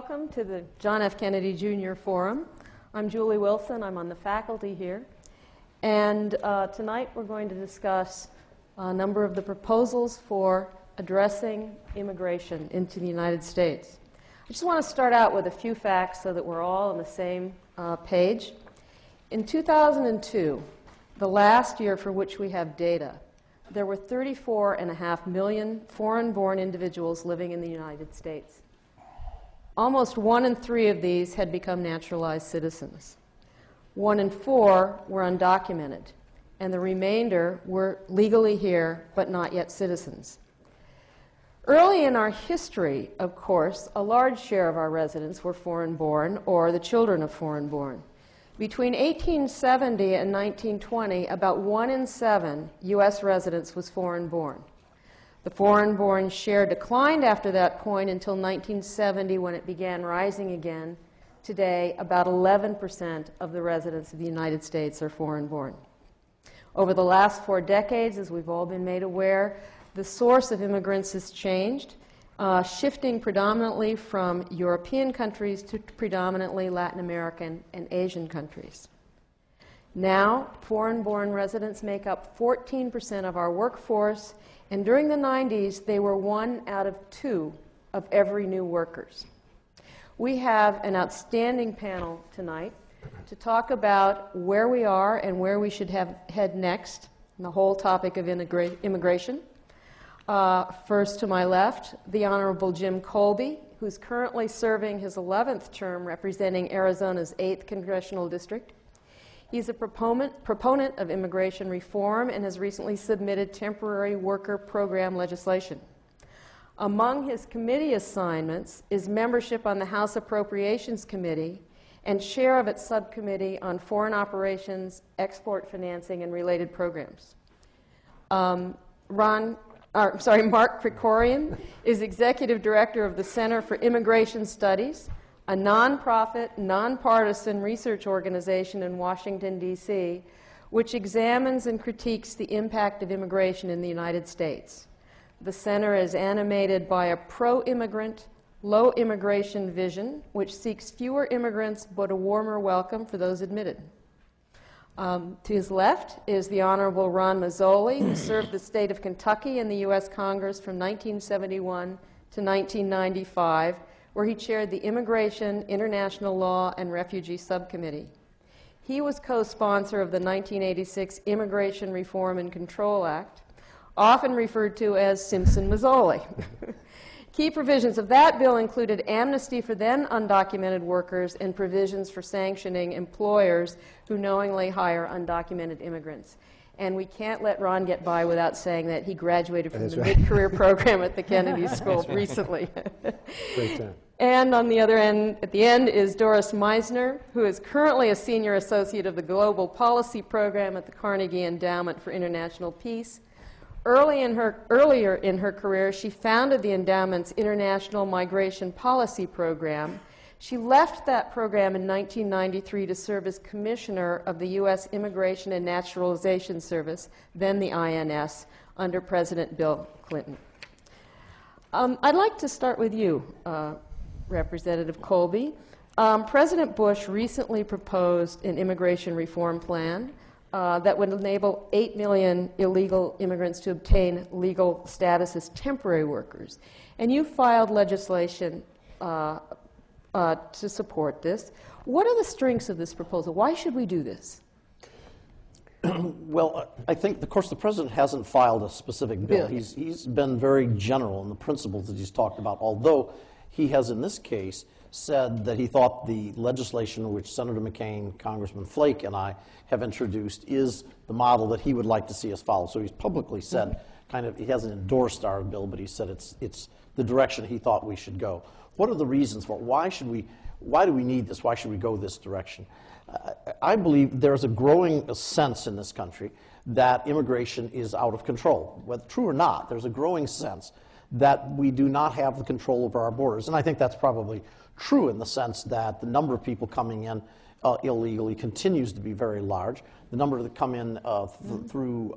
welcome to the John F. Kennedy Jr. Forum. I'm Julie Wilson. I'm on the faculty here. And tonight we're going to discuss a number of the proposals for addressing immigration into the United States. I just want to start out with a few facts so that we're all on the same page. In 2002, the last year for which we have data, there were 34.5 million foreign-born individuals living in the United States. Almost 1 in 3 of these had become naturalized citizens. 1 in 4 were undocumented, and the remainder were legally here but not yet citizens. Early in our history, of course, a large share of our residents were foreign-born or the children of foreign-born. Between 1870 and 1920, about 1 in 7 U.S. residents was foreign-born. The foreign-born share declined after that point until 1970 when it began rising again. Today, about 11% of the residents of the United States are foreign-born. Over the last 4 decades, as we've all been made aware, the source of immigrants has changed, shifting predominantly from European countries to predominantly Latin American and Asian countries. Now, foreign-born residents make up 14% of our workforce, and during the 90s, they were 1 out of 2 of every new workers. We have an outstanding panel tonight to talk about where we are and where we should head next in the whole topic of immigration. First to my left, the Honorable Jim Colby, who's currently serving his 11th term representing Arizona's 8th Congressional District. He's a proponent of immigration reform and has recently submitted temporary worker program legislation. Among his committee assignments is membership on the House Appropriations Committee and chair of its subcommittee on foreign operations, export financing, and related programs. Mark Krikorian is executive director of the Center for Immigration Studies, a nonprofit, nonpartisan research organization in Washington, D.C., which examines and critiques the impact of immigration in the United States. The center is animated by a pro-immigrant, low-immigration vision, which seeks fewer immigrants but a warmer welcome for those admitted. To his left is the Honorable Ron Mazzoli, who served the state of Kentucky in the U.S. Congress from 1971 to 1995, where he chaired the Immigration, International Law, and Refugee Subcommittee. He was co-sponsor of the 1986 Immigration Reform and Control Act, often referred to as Simpson-Mazzoli. Key provisions of that bill included amnesty for then undocumented workers and provisions for sanctioning employers who knowingly hire undocumented immigrants. And we can't let Ron get by without saying that he graduated from the mid-career program at the Kennedy School recently. Great time. And on the other end, at the end, is Doris Meisner, who is currently a senior associate of the Global Policy Program at the Carnegie Endowment for International Peace. Earlier in her career, she founded the endowment's International Migration Policy Program. She left that program in 1993 to serve as commissioner of the U.S. Immigration and Naturalization Service, then the INS, under President Bill Clinton. I'd like to start with you, Representative Colby. President Bush recently proposed an immigration reform plan that would enable 8 million illegal immigrants to obtain legal status as temporary workers. And you filed legislation to support this. What are the strengths of this proposal? Why should we do this? Well, I think, of course, the President hasn't filed a specific bill. He's been very general in the principles that he's talked about, although he has, in this case, said that he thought the legislation which Senator McCain, Congressman Flake, and I have introduced is the model that he would like to see us follow. So he's publicly said, he hasn't endorsed our bill, but he said it's the direction he thought we should go. What are the reasons for it? Why do we need this? Why should we go this direction? I believe there's a growing sense in this country that immigration is out of control. Whether true or not, there's a growing sense that we do not have the control over our borders. And I think that's probably true in the sense that the number of people coming in illegally continues to be very large. The number that come in through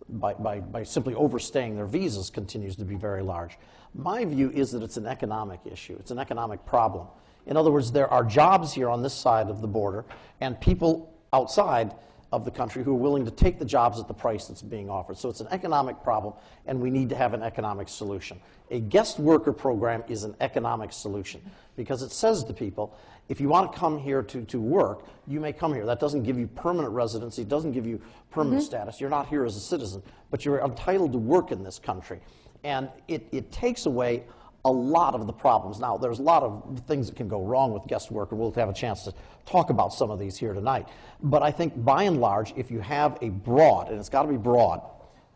by simply overstaying their visas continues to be very large. My view is that it's an economic issue. It's an economic problem. In other words, there are jobs here on this side of the border and people outside of the country who are willing to take the jobs at the price that's being offered. So it's an economic problem, and we need to have an economic solution. A guest worker program is an economic solution because it says to people, if you want to come here to work, you may come here. That doesn't give you permanent residency. It doesn't give you permanent status. You're not here as a citizen, but you're entitled to work in this country. And it takes away a lot of the problems. Now, there's a lot of things that can go wrong with guest work, and we'll have a chance to talk about some of these here tonight. But I think, by and large, if you have a broad, and it's got to be broad,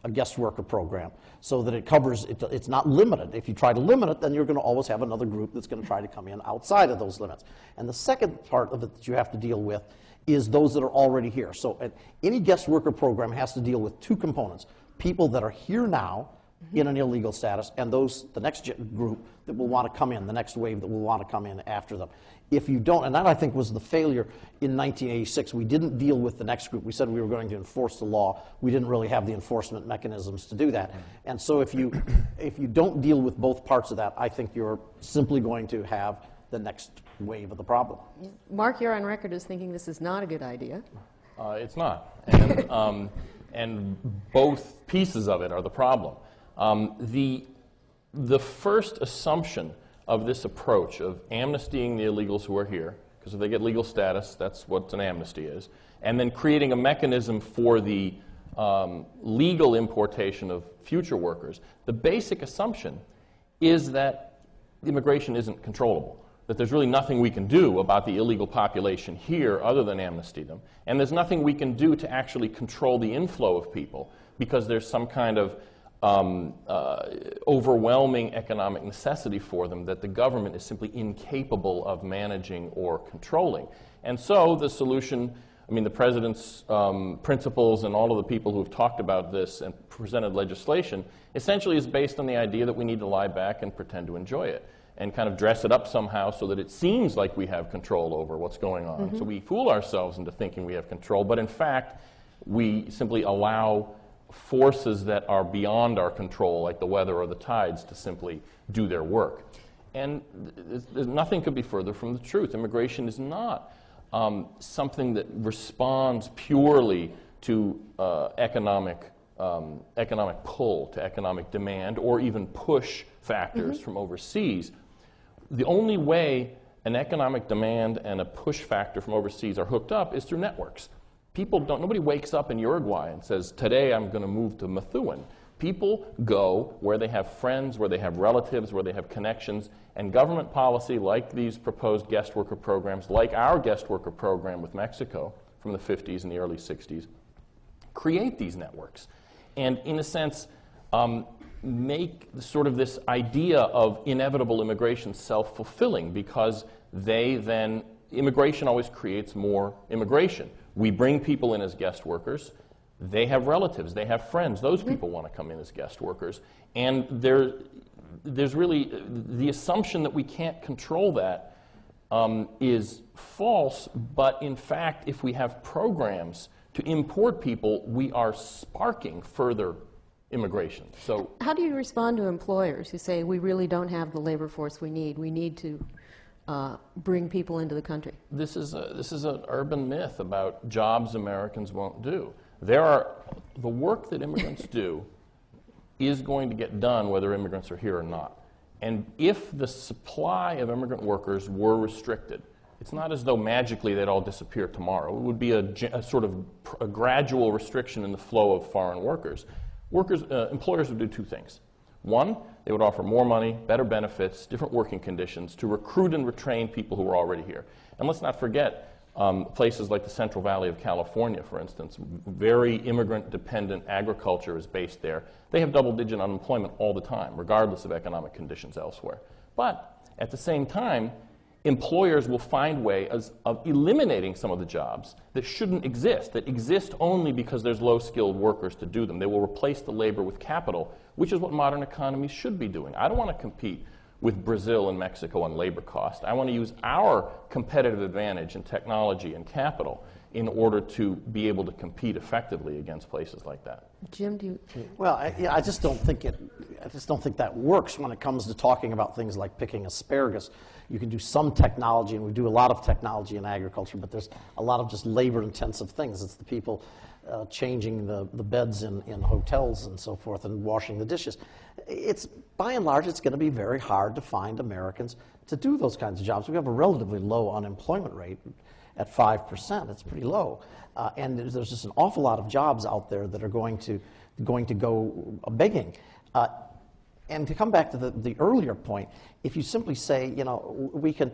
a guest worker program, so that it covers, it's not limited. If you try to limit it, then you're going to always have another group that's going to try to come in outside of those limits. And the second part of it that you have to deal with is those that are already here. So any guest worker program has to deal with two components: people that are here now in an illegal status, and the next group that will want to come in, the next wave that will want to come in after them. If you don't, and that I think was the failure in 1986, we didn't deal with the next group. We said we were going to enforce the law. We didn't really have the enforcement mechanisms to do that. And so if you don't deal with both parts of that, I think you're simply going to have the next wave of the problem. Mark, you're on record as thinking this is not a good idea. It's not. And both pieces of it are the problem. The first assumption of this approach of amnestying the illegals who are here, because if they get legal status, that's what an amnesty is, and then creating a mechanism for the legal importation of future workers, the basic assumption is that immigration isn't controllable, that there's really nothing we can do about the illegal population here other than amnesty them, and there's nothing we can do to actually control the inflow of people because there's some kind of overwhelming economic necessity for them that the government is simply incapable of managing or controlling. And so the solution, I mean, the president's principles and all of the people who have talked about this and presented legislation essentially is based on the idea that we need to lie back and pretend to enjoy it and kind of dress it up somehow so that it seems like we have control over what's going on. So we fool ourselves into thinking we have control, but in fact, we simply allow forces that are beyond our control, like the weather or the tides, to simply do their work. And nothing could be further from the truth. Immigration is not something that responds purely to economic pull, to economic demand, or even push factors from overseas. The only way an economic demand and a push factor from overseas are hooked up is through networks. Nobody wakes up in Uruguay and says, today I'm going to move to Methuen. People go where they have friends, where they have relatives, where they have connections, and government policy like these proposed guest worker programs, like our guest worker program with Mexico from the 50s and the early 60s, create these networks. And in a sense, make sort of this idea of inevitable immigration self-fulfilling, because immigration always creates more immigration. We bring people in as guest workers. They have relatives. They have friends. Those people want to come in as guest workers. And there's really the assumption that we can't control that is false. But in fact, if we have programs to import people, we are sparking further immigration. So, how do you respond to employers who say we really don't have the labor force we need? We need to bring people into the country? This is an urban myth about jobs Americans won't do. The work that immigrants do is going to get done whether immigrants are here or not. And if the supply of immigrant workers were restricted, it's not as though magically they'd all disappear tomorrow. It would be a sort of a gradual restriction in the flow of foreign workers. Employers would do two things. One, they would offer more money, better benefits, different working conditions to recruit and retrain people who are already here. And let's not forget places like the Central Valley of California, for instance. Very immigrant-dependent agriculture is based there. They have double-digit unemployment all the time, regardless of economic conditions elsewhere. But at the same time, employers will find ways of eliminating some of the jobs that shouldn't exist, that exist only because there's low-skilled workers to do them. They will replace the labor with capital, which is what modern economies should be doing. I don't want to compete with Brazil and Mexico on labor cost. I want to use our competitive advantage in technology and capital in order to be able to compete effectively against places like that. Jim, do you? Well, I just don't think that works when it comes to talking about things like picking asparagus. You can do some technology, and we do a lot of technology in agriculture, but there's a lot of just labor-intensive things. It's the people changing the beds in hotels and so forth and washing the dishes. It's, by and large, it's going to be very hard to find Americans to do those kinds of jobs. We have a relatively low unemployment rate at 5%. It's pretty low. And there's just an awful lot of jobs out there that are going to go begging. And to come back to the earlier point, if you simply say, you know, we can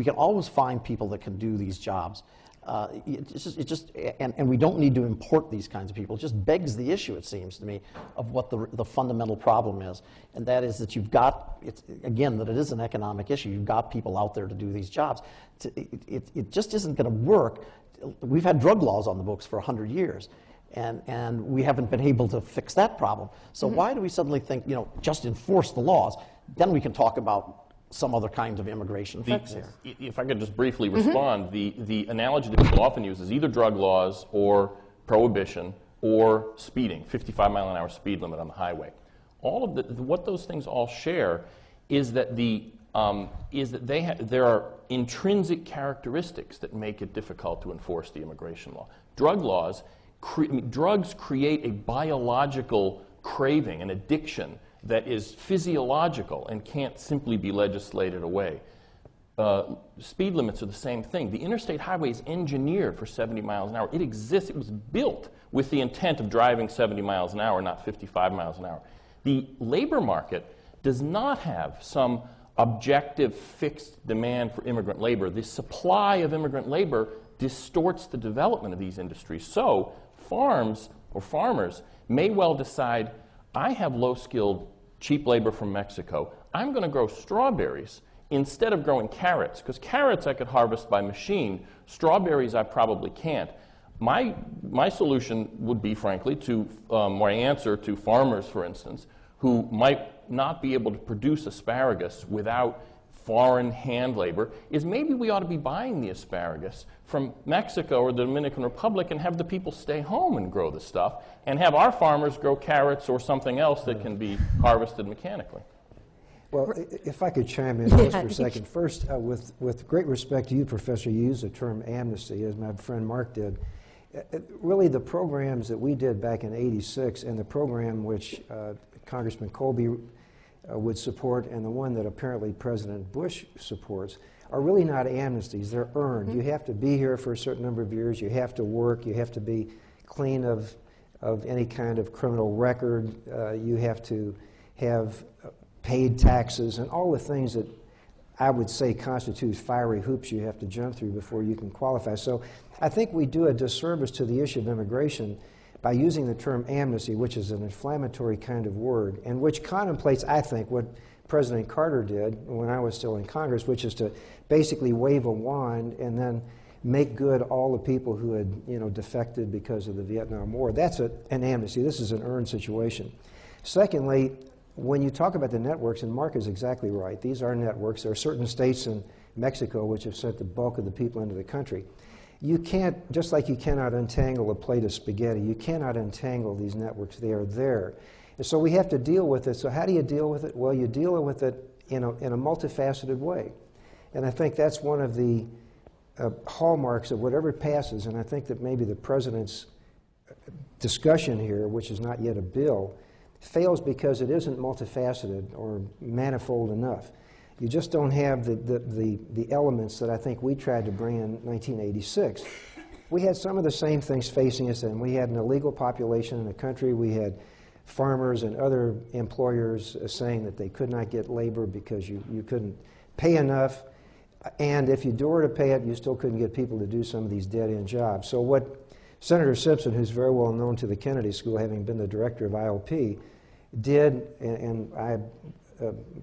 always find people that can do these jobs, and we don't need to import these kinds of people. It just begs the issue, it seems to me, of what the fundamental problem is, and that is that you've got, that it is an economic issue. You've got people out there to do these jobs. It just isn't going to work. We've had drug laws on the books for 100 years. And we haven't been able to fix that problem. So why do we suddenly think, you know, just enforce the laws, then we can talk about some other kind of immigration fix here? If I could just briefly respond, the analogy that people often use is either drug laws or prohibition or speeding, 55-mile-an-hour speed limit on the highway. All of what those things all share is that there are intrinsic characteristics that make it difficult to enforce the immigration law. Drug laws. Drugs create a biological craving, an addiction that is physiological and can't simply be legislated away. Speed limits are the same thing. The interstate highway is engineered for 70 miles an hour. It exists. It was built with the intent of driving 70 miles an hour, not 55 miles an hour. The labor market does not have some objective fixed demand for immigrant labor. The supply of immigrant labor distorts the development of these industries. So farms or farmers may well decide, I have low-skilled, cheap labor from Mexico. I'm going to grow strawberries instead of growing carrots, because carrots I could harvest by machine. Strawberries I probably can't. My solution would be, frankly, my answer to farmers, for instance, who might not be able to produce asparagus without foreign hand labor, is maybe we ought to be buying the asparagus from Mexico or the Dominican Republic and have the people stay home and grow the stuff, and have our farmers grow carrots or something else that can be harvested mechanically. Well, if I could chime in just for a second. First, with great respect to you, Professor, you used the term amnesty, as my friend Mark did. Really, the programs that we did back in '86 and the program which Congressman Colby would support, and the one that apparently President Bush supports, are really not amnesties. They're earned. You have to be here for a certain number of years. You have to work. You have to be clean of any kind of criminal record. You have to have paid taxes and all the things that I would say constitutes fiery hoops you have to jump through before you can qualify. So I think we do a disservice to the issue of immigration by using the term amnesty, which is an inflammatory kind of word, and which contemplates, I think, what President Carter did when I was still in Congress, which is to basically wave a wand and then make good all the people who had, you know, defected because of the Vietnam War. That's an amnesty. This is an earned situation. Secondly, when you talk about the networks, and Mark is exactly right, these are networks. There are certain states in Mexico which have sent the bulk of the people into the country. You can't, just like you cannot untangle a plate of spaghetti, you cannot untangle these networks. They are there. And so we have to deal with it. So how do you deal with it? Well, you deal with it in a multifaceted way. And I think that's one of the hallmarks of whatever passes, and I think that maybe the President's discussion here, which is not yet a bill, fails because it isn't multifaceted or manifold enough. You just don't have the elements that I think we tried to bring in 1986. We had some of the same things facing us then. We had an illegal population in the country. We had farmers and other employers saying that they could not get labor because you couldn't pay enough. And if you were to pay it, you still couldn't get people to do some of these dead-end jobs. So what Senator Simpson, who's very well known to the Kennedy School, having been the director of IOP, did, and I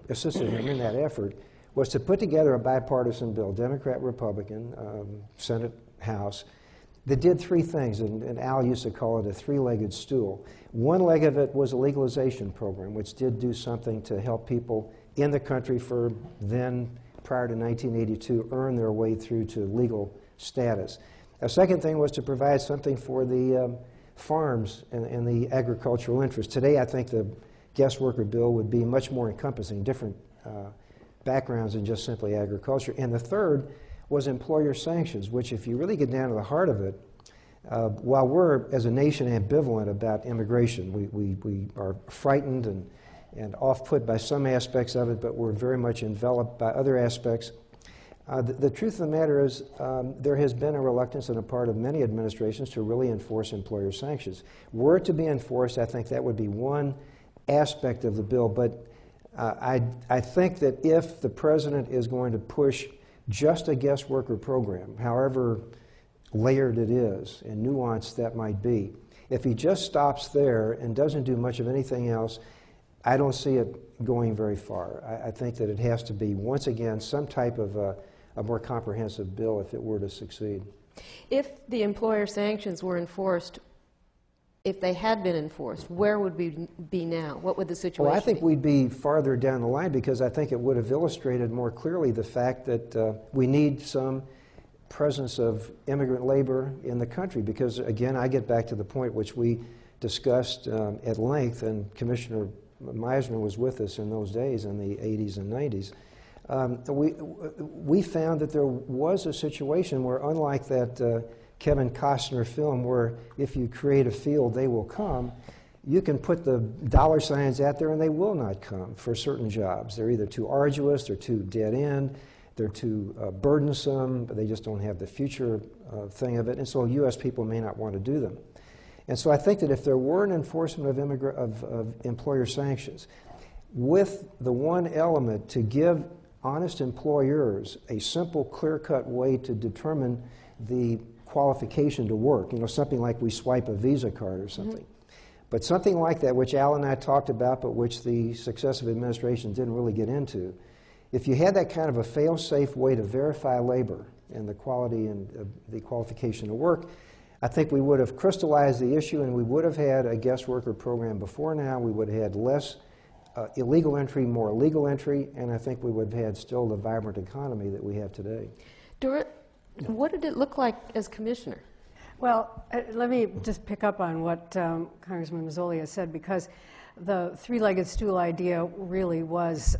assisted him in that effort, was to put together a bipartisan bill, Democrat, Republican, Senate, House, that did three things, and Al used to call it a three-legged stool. One leg of it was a legalization program, which did do something to help people in the country for then, prior to 1982, earn their way through to legal status. A second thing was to provide something for the farms and the agricultural interest. Today, I think the guest worker bill would be much more encompassing, different backgrounds than just simply agriculture. And the third was employer sanctions, which, if you really get down to the heart of it, while we're, as a nation, ambivalent about immigration, we are frightened and off-put by some aspects of it, but we're very much enveloped by other aspects. The truth of the matter is there has been a reluctance on the part of many administrations to really enforce employer sanctions. Were it to be enforced, I think that would be one aspect of the bill, but I think that if the president is going to push just a guest worker program, however layered it is and nuanced that might be, if he just stops there and doesn't do much of anything else, I don't see it going very far. I think that it has to be, once again, some type of a more comprehensive bill if it were to succeed. If the employer sanctions were enforced, if they had been enforced, where would we be now? What would the situation Well, I think be? we'd be farther down the line, because I think it would have illustrated more clearly the fact that we need some presence of immigrant labor in the country. Because, again, I get back to the point which we discussed at length, and Commissioner Meisner was with us in those days in the 80s and 90s. We found that there was a situation where, unlike that Kevin Costner film where if you create a field, they will come, you can put the dollar signs out there and they will not come for certain jobs. They're either too arduous, they're too dead end, they're too burdensome, but they just don't have the future thing of it, and so U.S. people may not want to do them. And so I think that if there were an enforcement of employer sanctions, with the one element to give honest employers a simple, clear-cut way to determine the qualification to work, something like we swipe a Visa card or something. Mm-hmm. But something like that, which Al and I talked about, but which the successive administrations didn't really get into, if you had that kind of a fail-safe way to verify labor and the quality and the qualification to work, I think we would have crystallized the issue, and we would have had a guest worker program before now. We would have had less illegal entry, more legal entry, and I think we would have had still the vibrant economy that we have today. Dorit, what did it look like as commissioner? Well, let me just pick up on what Congressman Mazzoli has said, because the three-legged stool idea really was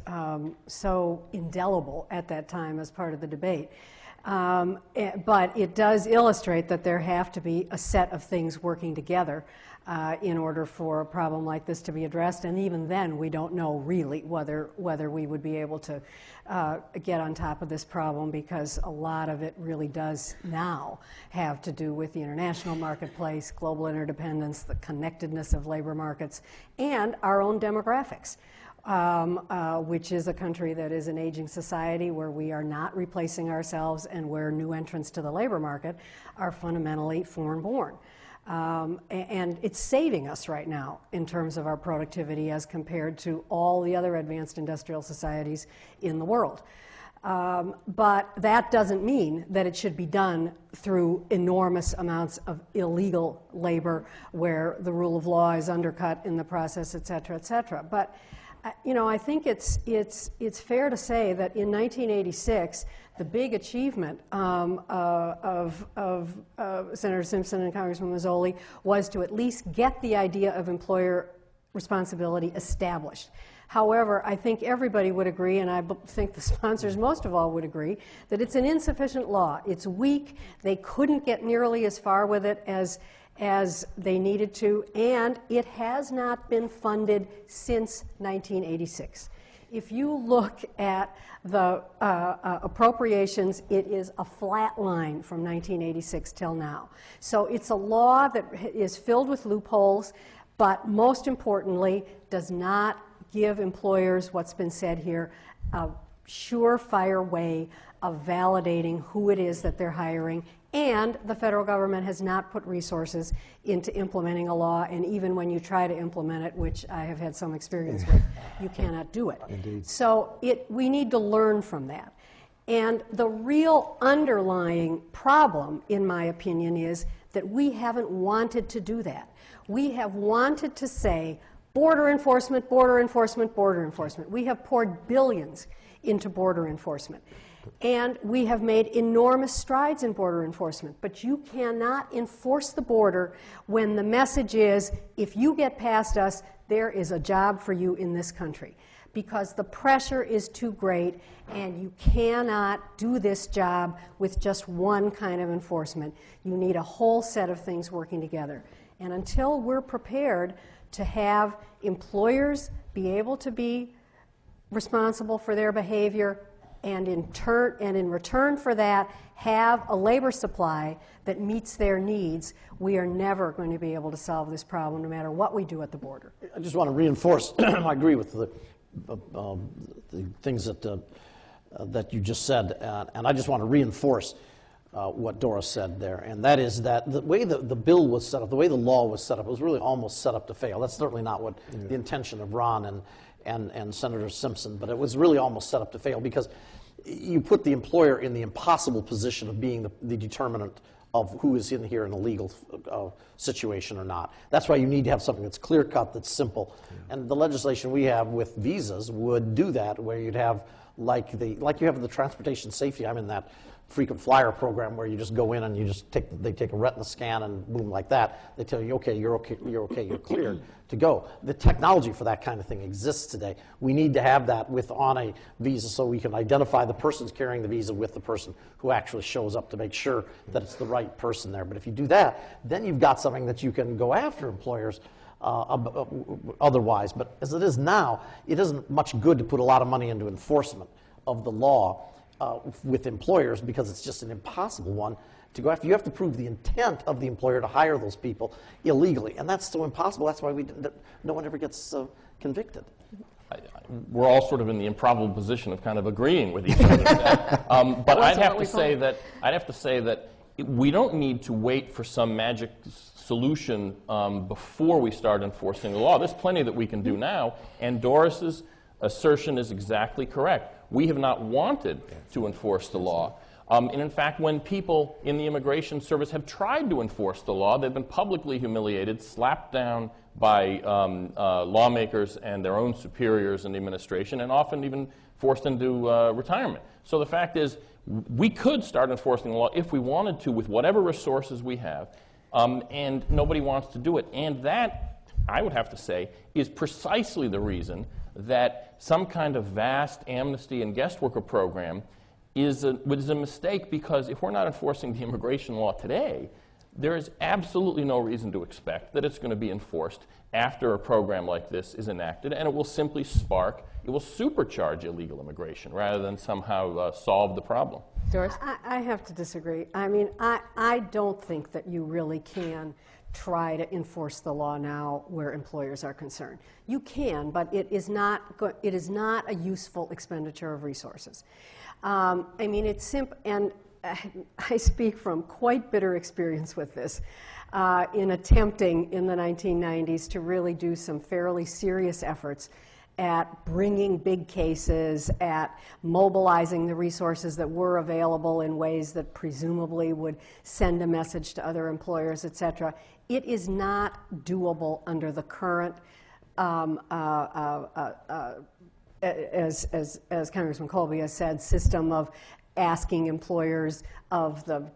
so indelible at that time as part of the debate. But it does illustrate that there have to be a set of things working together in order for a problem like this to be addressed, and even then we don't know really whether we would be able to get on top of this problem, because a lot of it really does now have to do with the international marketplace, global interdependence, the connectedness of labor markets, and our own demographics. Which is a country that is an aging society where we are not replacing ourselves and where new entrants to the labor market are fundamentally foreign-born. And it's saving us right now in terms of our productivity as compared to all the other advanced industrial societies in the world. But that doesn't mean that it should be done through enormous amounts of illegal labor where the rule of law is undercut in the process, et cetera, et cetera. But I think it's fair to say that in 1986, the big achievement of Senator Simpson and Congressman Mazzoli was to at least get the idea of employer responsibility established. However, I think everybody would agree, and I think the sponsors most of all would agree, that it's an insufficient law. It's weak. They couldn't get nearly as far with it as they needed to, and it has not been funded since 1986. If you look at the appropriations, it is a flat line from 1986 till now. So it's a law that is filled with loopholes, but most importantly, does not give employers what's been said here, a surefire way of validating who it is that they're hiring. And the federal government has not put resources into implementing a law, and even when you try to implement it, which I have had some experience with, you cannot do it. Indeed. So we need to learn from that. And the real underlying problem, in my opinion, is that we haven't wanted to do that. We have wanted to say, border enforcement, border enforcement, border enforcement. We have poured billions into border enforcement. And we have made enormous strides in border enforcement, but you cannot enforce the border when the message is, if you get past us, there is a job for you in this country. Because the pressure is too great, and you cannot do this job with just one kind of enforcement. You need a whole set of things working together. And until we're prepared to have employers be able to be responsible for their behavior, and in return for that, have a labor supply that meets their needs, we are never going to be able to solve this problem, no matter what we do at the border. I just want to reinforce, I agree with the things that you just said, and I just want to reinforce what Doris said there, and that is that the way the bill was set up, the way the law was set up, it was really almost set up to fail. That's certainly not what the intention of Ron and Senator Simpson, but it was really almost set up to fail because you put the employer in the impossible position of being the determinant of who is in here in a legal situation or not. That's why you need to have something that's clear-cut, that's simple. Yeah. And the legislation we have with visas would do that, where you'd have, like you have the transportation safety, I'm in that frequent flyer program where you just go in and you just they take a retina scan and boom, like that. They tell you, okay, you're you're cleared to go. The technology for that kind of thing exists today. We need to have that on a visa so we can identify the person's carrying the visa with the person who actually shows up to make sure that it's the right person there. But if you do that, then you've got something that you can go after employers otherwise. But as it is now, it isn't much good to put a lot of money into enforcement of the law with employers, because it's just an impossible one to go after. You have to prove the intent of the employer to hire those people illegally, and that's so impossible. That's why no one ever gets convicted. We're all sort of in the improbable position of kind of agreeing with each other. But I'd have to say that we don't need to wait for some magic solution before we start enforcing the law. There's plenty that we can do now, and Doris's assertion is exactly correct. We have not wanted to enforce the law. And in fact, when people in the Immigration Service have tried to enforce the law, they've been publicly humiliated, slapped down by lawmakers and their own superiors in the administration, and often even forced into retirement. So the fact is, we could start enforcing the law if we wanted to with whatever resources we have, and nobody wants to do it. And that, I would have to say, is precisely the reason that some kind of vast amnesty and guest worker program is a mistake, because if we're not enforcing the immigration law today, there is absolutely no reason to expect that it's going to be enforced after a program like this is enacted, and it will simply it will supercharge illegal immigration rather than somehow solve the problem. Doris? I have to disagree. I mean, I don't think that you really can try to enforce the law now where employers are concerned. You can, but it is not a useful expenditure of resources. I mean, it's simple, and I speak from quite bitter experience with this, in attempting in the 1990s to really do some fairly serious efforts at bringing big cases, at mobilizing the resources that were available in ways that presumably would send a message to other employers, et cetera. It is not doable under the current, as Congressman Colby has said, system of asking employers of the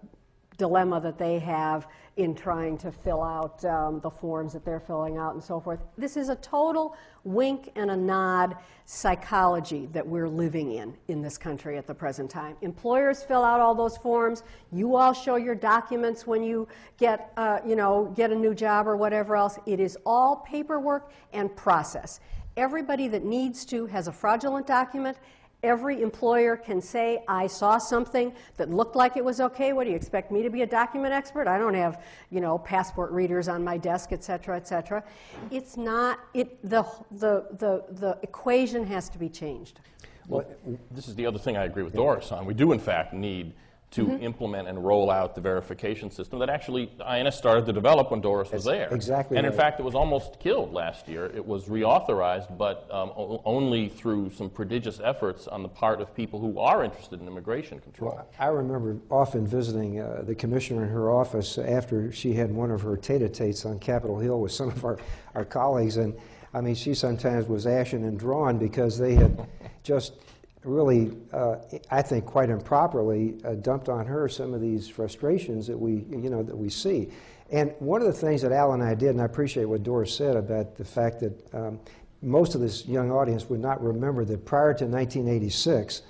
dilemma that they have in trying to fill out the forms that they're filling out and so forth. This is a total wink and a nod psychology that we're living in this country at the present time. Employers fill out all those forms. You all show your documents when you get a new job or whatever else. It is all paperwork and process. Everybody that needs to has a fraudulent document. Every employer can say, I saw something that looked like it was okay. What do you expect me to be, a document expert? I don't have, passport readers on my desk, et cetera, et cetera. It's not, the equation has to be changed. Well, this is the other thing I agree with Doris on. We do, in fact, need to implement and roll out the verification system that actually INS started to develop when Doris was there. Exactly. And right. in fact, it was almost killed last year. It was reauthorized, but only through some prodigious efforts on the part of people who are interested in immigration control. Well, I remember often visiting the commissioner in her office after she had one of her tete-a-tetes on Capitol Hill with some of our colleagues, and I mean, she sometimes was ashen and drawn because they had just really, I think quite improperly, dumped on her some of these frustrations that we see. And one of the things that Al and I did, and I appreciate what Doris said about the fact that most of this young audience would not remember that prior to 1986,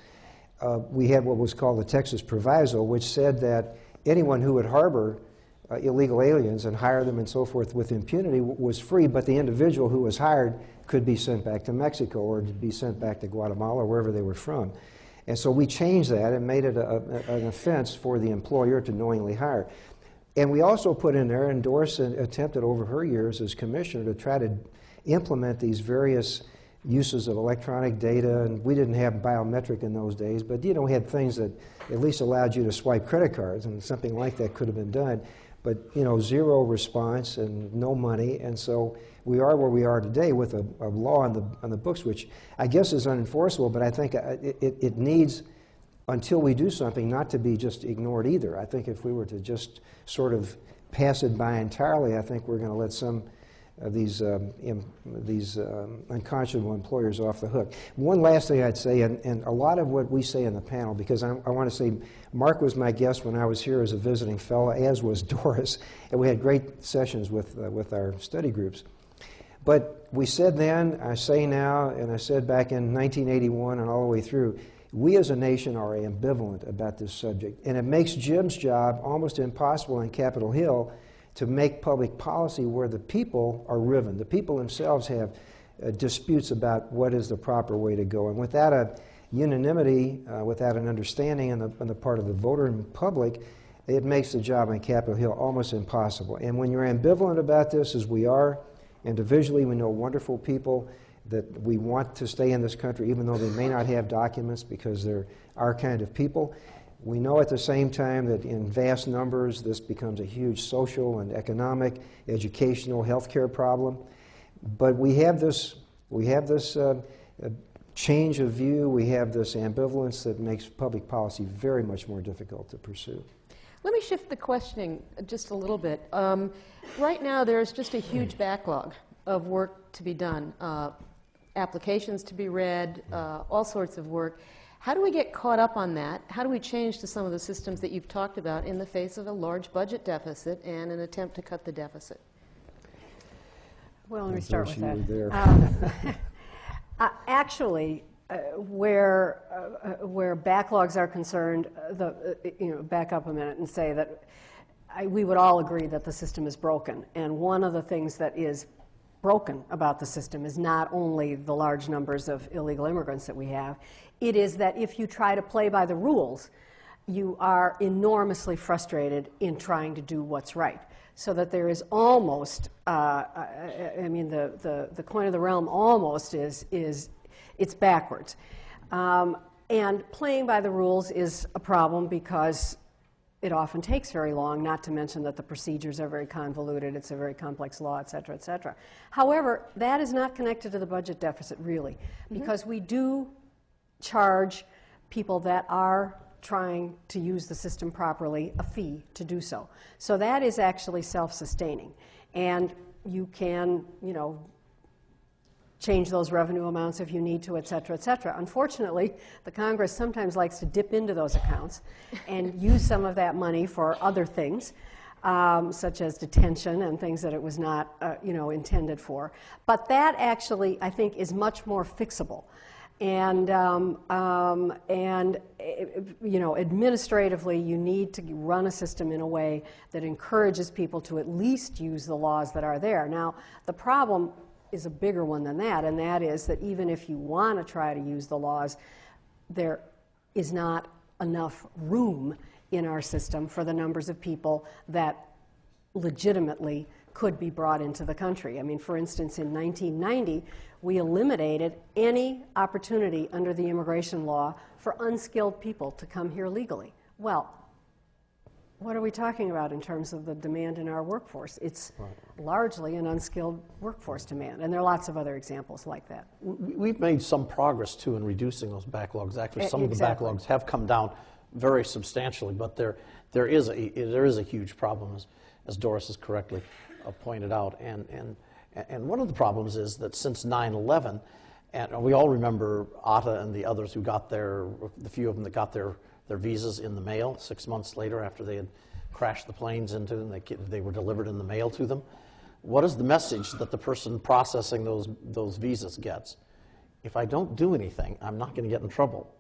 we had what was called the Texas Proviso, which said that anyone who would harbor illegal aliens and hire them and so forth with impunity was free, but the individual who was hired could be sent back to Mexico or be sent back to Guatemala or wherever they were from. And so we changed that and made it an offense for the employer to knowingly hire. And we also put in there, and Doris attempted over her years as commissioner to try to implement these various uses of electronic data, and we didn't have biometric in those days, but we had things that at least allowed you to swipe credit cards, and something like that could have been done. But zero response and no money, and so we are where we are today with a law on the books, which I guess is unenforceable. But I think it needs, until we do something, not to be just ignored either. I think if we were to just sort of pass it by entirely, I think we're going to let some of these unconscionable employers off the hook. One last thing I'd say, and a lot of what we say in the panel, because I want to say Mark was my guest when I was here as a visiting fellow, as was Doris, and we had great sessions with our study groups. But we said then, I say now, and I said back in 1981 and all the way through, we as a nation are ambivalent about this subject, and it makes Jim's job almost impossible in Capitol Hill to make public policy where the people are riven. The people themselves have disputes about what is the proper way to go. And without a unanimity, without an understanding on the part of the voter and public, it makes the job on Capitol Hill almost impossible. And when you're ambivalent about this, as we are, individually, we know wonderful people that we want to stay in this country even though they may not have documents because they're our kind of people. We know at the same time that in vast numbers this becomes a huge social and economic, educational, healthcare problem. But we have this change of view, we have this ambivalence that makes public policy very much more difficult to pursue. Let me shift the questioning just a little bit. Right now there's just a huge backlog of work to be done, applications to be read, all sorts of work. How do we get caught up on that? How do we change to some of the systems that you've talked about in the face of a large budget deficit and an attempt to cut the deficit? Well, let me start with that. Actually, where backlogs are concerned, back up a minute and say that we would all agree that the system is broken. And one of the things that is broken about the system is not only the large numbers of illegal immigrants that we have, it is that if you try to play by the rules, you are enormously frustrated in trying to do what's right. So that there is almost, the coin of the realm almost is it's backwards. And playing by the rules is a problem because it often takes very long, not to mention that the procedures are very convoluted, it's a very complex law, et cetera, et cetera. However, that is not connected to the budget deficit, really, because we do charge people that are trying to use the system properly a fee to do so. So that is actually self-sustaining. And you can, change those revenue amounts if you need to, et cetera, et cetera. Unfortunately, the Congress sometimes likes to dip into those accounts and use some of that money for other things, such as detention and things that it was not, intended for. But that actually, I think, is much more fixable. And administratively, you need to run a system in a way that encourages people to at least use the laws that are there. Now, the problem is a bigger one than that, and that is that even if you want to try to use the laws, there is not enough room in our system for the numbers of people that legitimately could be brought into the country. I mean, for instance, in 1990, we eliminated any opportunity under the immigration law for unskilled people to come here legally. Well, what are we talking about in terms of the demand in our workforce? It's largely an unskilled workforce demand, and there are lots of other examples like that. We've made some progress, too, in reducing those backlogs. Actually, some of the backlogs have come down very substantially, but there is a huge problem, as Doris has correctly pointed out. And one of the problems is that since 9/11, And we all remember Atta and the others who got the few of them that got their visas in the mail 6 months later after they had crashed the planes into them. They were delivered in the mail to them. What is the message that the person processing those visas gets? If I don't do anything, I'm not going to get in trouble.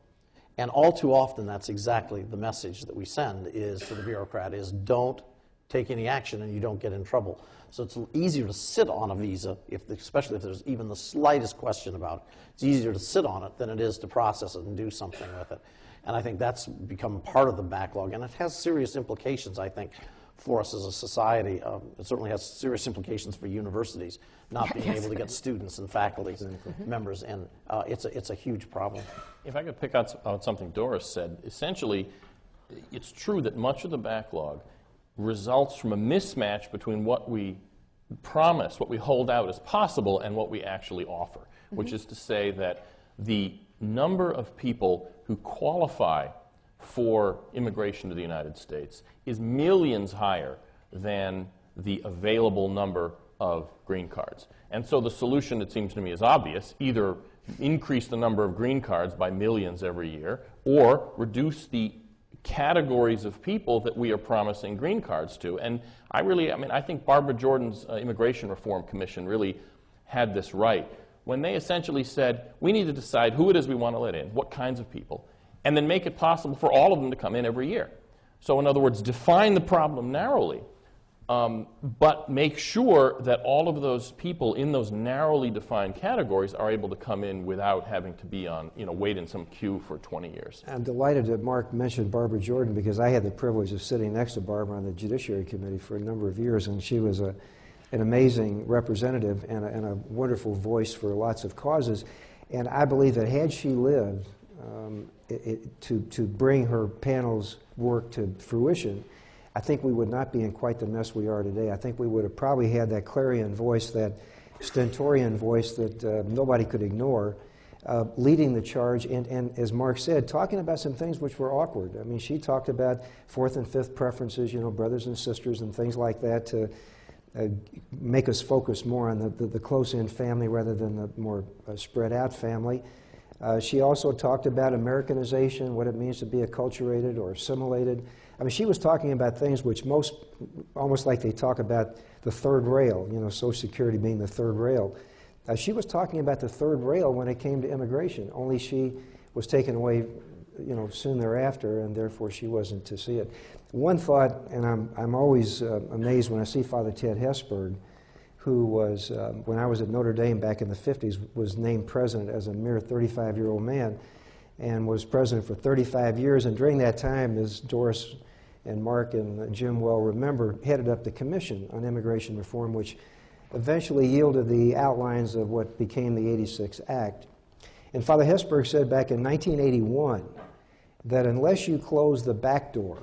And all too often, that's exactly the message that we send is to the bureaucrat is don't take any action and you don't get in trouble. So it's easier to sit on a visa, especially if there's even the slightest question about it. It's easier to sit on it than it is to process it and do something with it. And I think that's become part of the backlog. And it has serious implications, I think, for us as a society. It certainly has serious implications for universities, not being able to get students and faculty members in. It's a huge problem. If I could pick out something Doris said, essentially, it's true that much of the backlog results from a mismatch between what we promise, what we hold out as possible, and what we actually offer, which is to say that the number of people who qualify for immigration to the United States is millions higher than the available number of green cards. And so the solution, it seems to me, is obvious. Either increase the number of green cards by millions every year, or reduce the categories of people that we are promising green cards to. And I think Barbara Jordan's Immigration Reform Commission really had this right when they essentially said, we need to decide who it is we want to let in, what kinds of people, and then make it possible for all of them to come in every year. So in other words, define the problem narrowly, but make sure that all of those people in those narrowly defined categories are able to come in without having to be on, wait in some queue for 20 years. I'm delighted that Mark mentioned Barbara Jordan because I had the privilege of sitting next to Barbara on the Judiciary Committee for a number of years, and she was an amazing representative and a wonderful voice for lots of causes. And I believe that had she lived to bring her panel's work to fruition, I think we would not be in quite the mess we are today. I think we would have probably had that clarion voice, that stentorian voice that nobody could ignore, leading the charge, and as Mark said, talking about some things which were awkward. I mean, she talked about fourth and fifth preferences, brothers and sisters and things like that to make us focus more on the close-in family rather than the more spread-out family. She also talked about Americanization, what it means to be acculturated or assimilated. I mean, she was talking about things which almost like they talk about the third rail, Social Security being the third rail. She was talking about the third rail when it came to immigration, only she was taken away, soon thereafter, and therefore she wasn't to see it. One thought, and I'm always amazed when I see Father Ted Hesburgh, who was, when I was at Notre Dame back in the 50s, was named president as a mere 35-year-old man, and was president for 35 years, and during that time, as Doris and Mark and Jim well remember, headed up the Commission on Immigration Reform, which eventually yielded the outlines of what became the '86 Act. And Father Hesburgh said back in 1981 that unless you close the back door,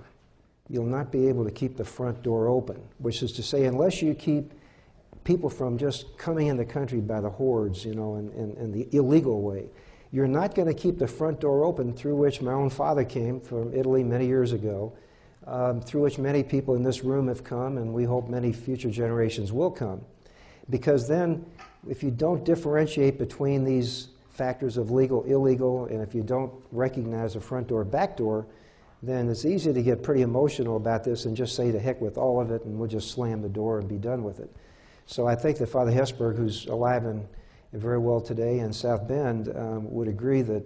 you'll not be able to keep the front door open, which is to say, unless you keep people from just coming in the country by the hordes, in the illegal way, you're not going to keep the front door open through which my own father came from Italy many years ago, through which many people in this room have come, and we hope many future generations will come. Because then, if you don't differentiate between these factors of legal, illegal, and if you don't recognize a front door, back door, then it's easy to get pretty emotional about this and just say to heck with all of it, and we'll just slam the door and be done with it. So I think that Father Hesburgh, who's alive and very well today in South Bend, would agree that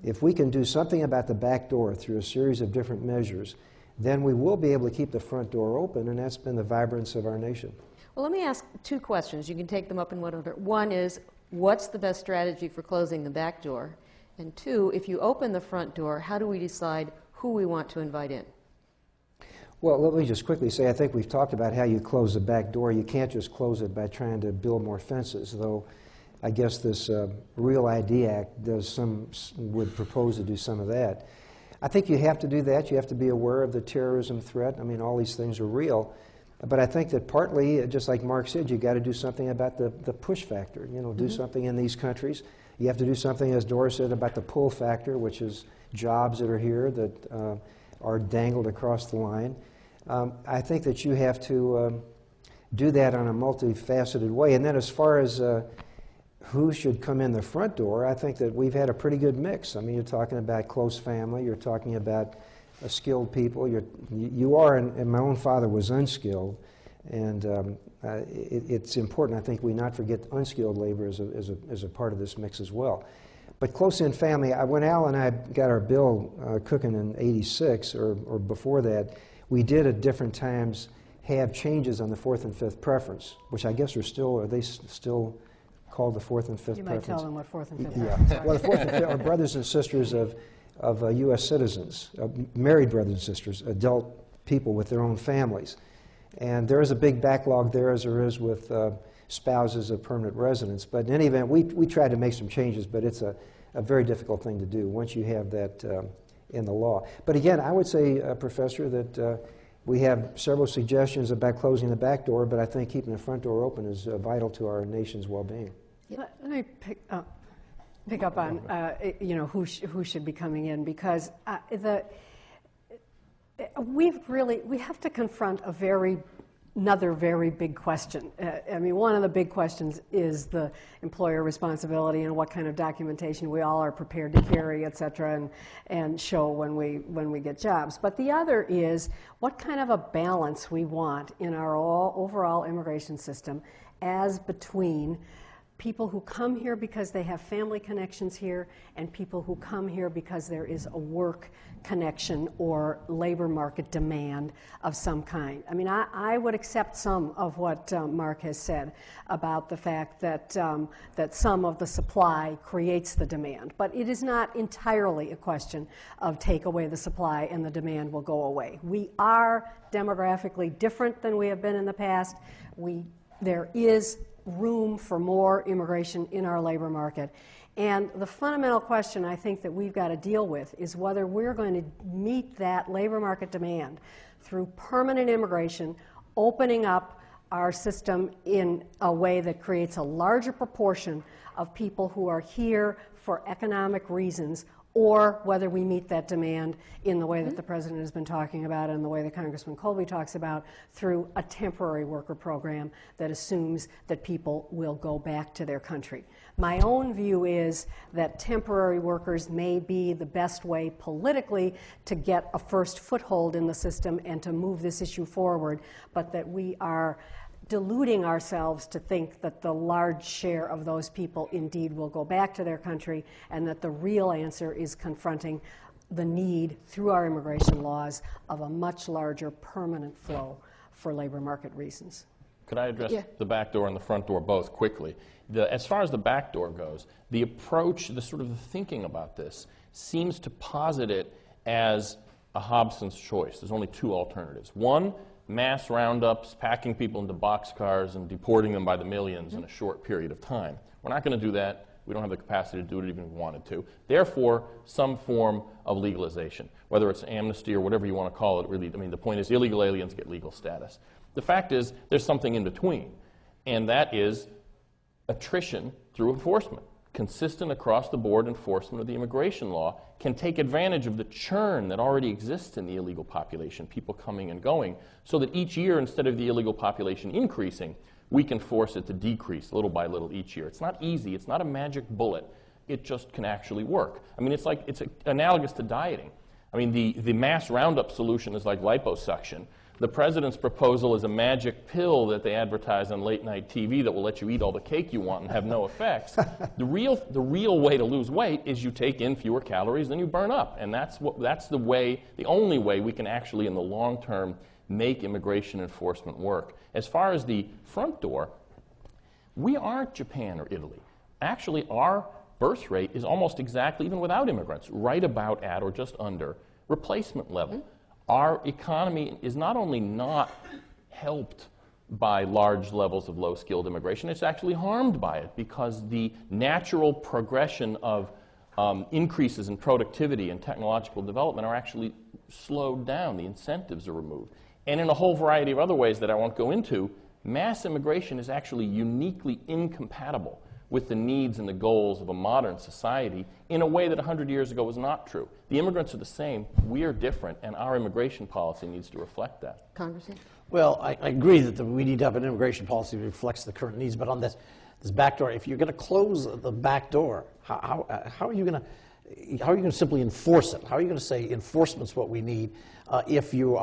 if we can do something about the back door through a series of different measures, then we will be able to keep the front door open, and that's been the vibrance of our nation. Well, let me ask two questions. You can take them up in one order. One is, what's the best strategy for closing the back door? And two, if you open the front door, how do we decide who we want to invite in? Well, let me just quickly say, I think we've talked about how you close the back door. You can't just close it by trying to build more fences, though I guess this Real ID Act would propose to do some of that. I think you have to do that. You have to be aware of the terrorism threat. I mean, all these things are real. But I think that partly, just like Mark said, you've got to do something about the push factor. Do something in these countries. You have to do something, as Doris said, about the pull factor, which is jobs that are here that are dangled across the line. I think that you have to do that on a multifaceted way. And then as far as who should come in the front door, I think that we've had a pretty good mix. I mean, you're talking about close family, you're talking about skilled people. You are, and my own father was unskilled, and it's important, I think, we not forget unskilled labor as a part of this mix as well. But close-in family, when Al and I got our bill cooking in '86, or before that, we did at different times have changes on the 4th and 5th preference, which I guess are they still called the 4th and 5th preference? You might tell them what 4th and 5th Yeah. preference are. Well, the 4th and 5th are brothers and sisters of U.S. citizens, married brothers and sisters, adult people with their own families. And there is a big backlog there, as there is with spouses of permanent residents. But in any event, we tried to make some changes, but it's a very difficult thing to do once you have that in the law. But again, I would say, Professor, that we have several suggestions about closing the back door, but I think keeping the front door open is vital to our nation's well-being. Let me pick up on who should be coming in, because we have to confront another very big question. I mean, one of the big questions is the employer responsibility and what kind of documentation we all are prepared to carry, et cetera, and show when we get jobs. But the other is what kind of a balance we want in our overall immigration system as between people who come here because they have family connections here and people who come here because there is a work connection or labor market demand of some kind. I mean, I would accept some of what Mark has said about the fact that that some of the supply creates the demand, but it is not entirely a question of take away the supply and the demand will go away. We are demographically different than we have been in the past. There is room for more immigration in our labor market. And the fundamental question I think that we've got to deal with is whether we're going to meet that labor market demand through permanent immigration, opening up our system in a way that creates a larger proportion of people who are here for economic reasons, or whether we meet that demand in the way that the President has been talking about and the way that Congressman Colby talks about, through a temporary worker program that assumes that people will go back to their country. My own view is that temporary workers may be the best way politically to get a first foothold in the system and to move this issue forward, but that we are deluding ourselves to think that the large share of those people indeed will go back to their country, and that the real answer is confronting the need through our immigration laws of a much larger permanent flow for labor market reasons. Could I address the back door and the front door both quickly? As far as the back door goes, the approach, the sort of the thinking about this seems to posit it as a Hobson's choice. There's only two alternatives. One, mass roundups, packing people into boxcars and deporting them by the millions in a short period of time. We're not going to do that. We don't have the capacity to do it even if we wanted to. Therefore, some form of legalization, whether it's amnesty or whatever you want to call it. Really, I mean, the point is illegal aliens get legal status. The fact is there's something in between, and that is attrition through enforcement. Consistent across-the-board enforcement of the immigration law can take advantage of the churn that already exists in the illegal population, people coming and going, so that each year, instead of the illegal population increasing, we can force it to decrease little by little each year. It's not easy. It's not a magic bullet. It just can actually work. I mean, it's analogous to dieting. I mean, the mass roundup solution is like liposuction. The President's proposal is a magic pill that they advertise on late-night TV that will let you eat all the cake you want and have no effects. The real way to lose weight is you take in fewer calories than you burn up, and that's the only way we can actually, in the long term, make immigration enforcement work. As far as the front door, we aren't Japan or Italy. Actually, our birth rate is almost exactly, even without immigrants, right about at or just under replacement level. Our economy is not only not helped by large levels of low-skilled immigration, it's actually harmed by it, because the natural progression of increases in productivity and technological development are actually slowed down. The incentives are removed. And in a whole variety of other ways that I won't go into, mass immigration is actually uniquely incompatible with the needs and the goals of a modern society in a way that 100 years ago was not true. The immigrants are the same, we are different, and our immigration policy needs to reflect that. Congressman? Well, I agree that we need to have an immigration policy that reflects the current needs, but on this back door, if you're going to close the back door, how are you going to simply enforce it? How are you going to say enforcement's what we need if you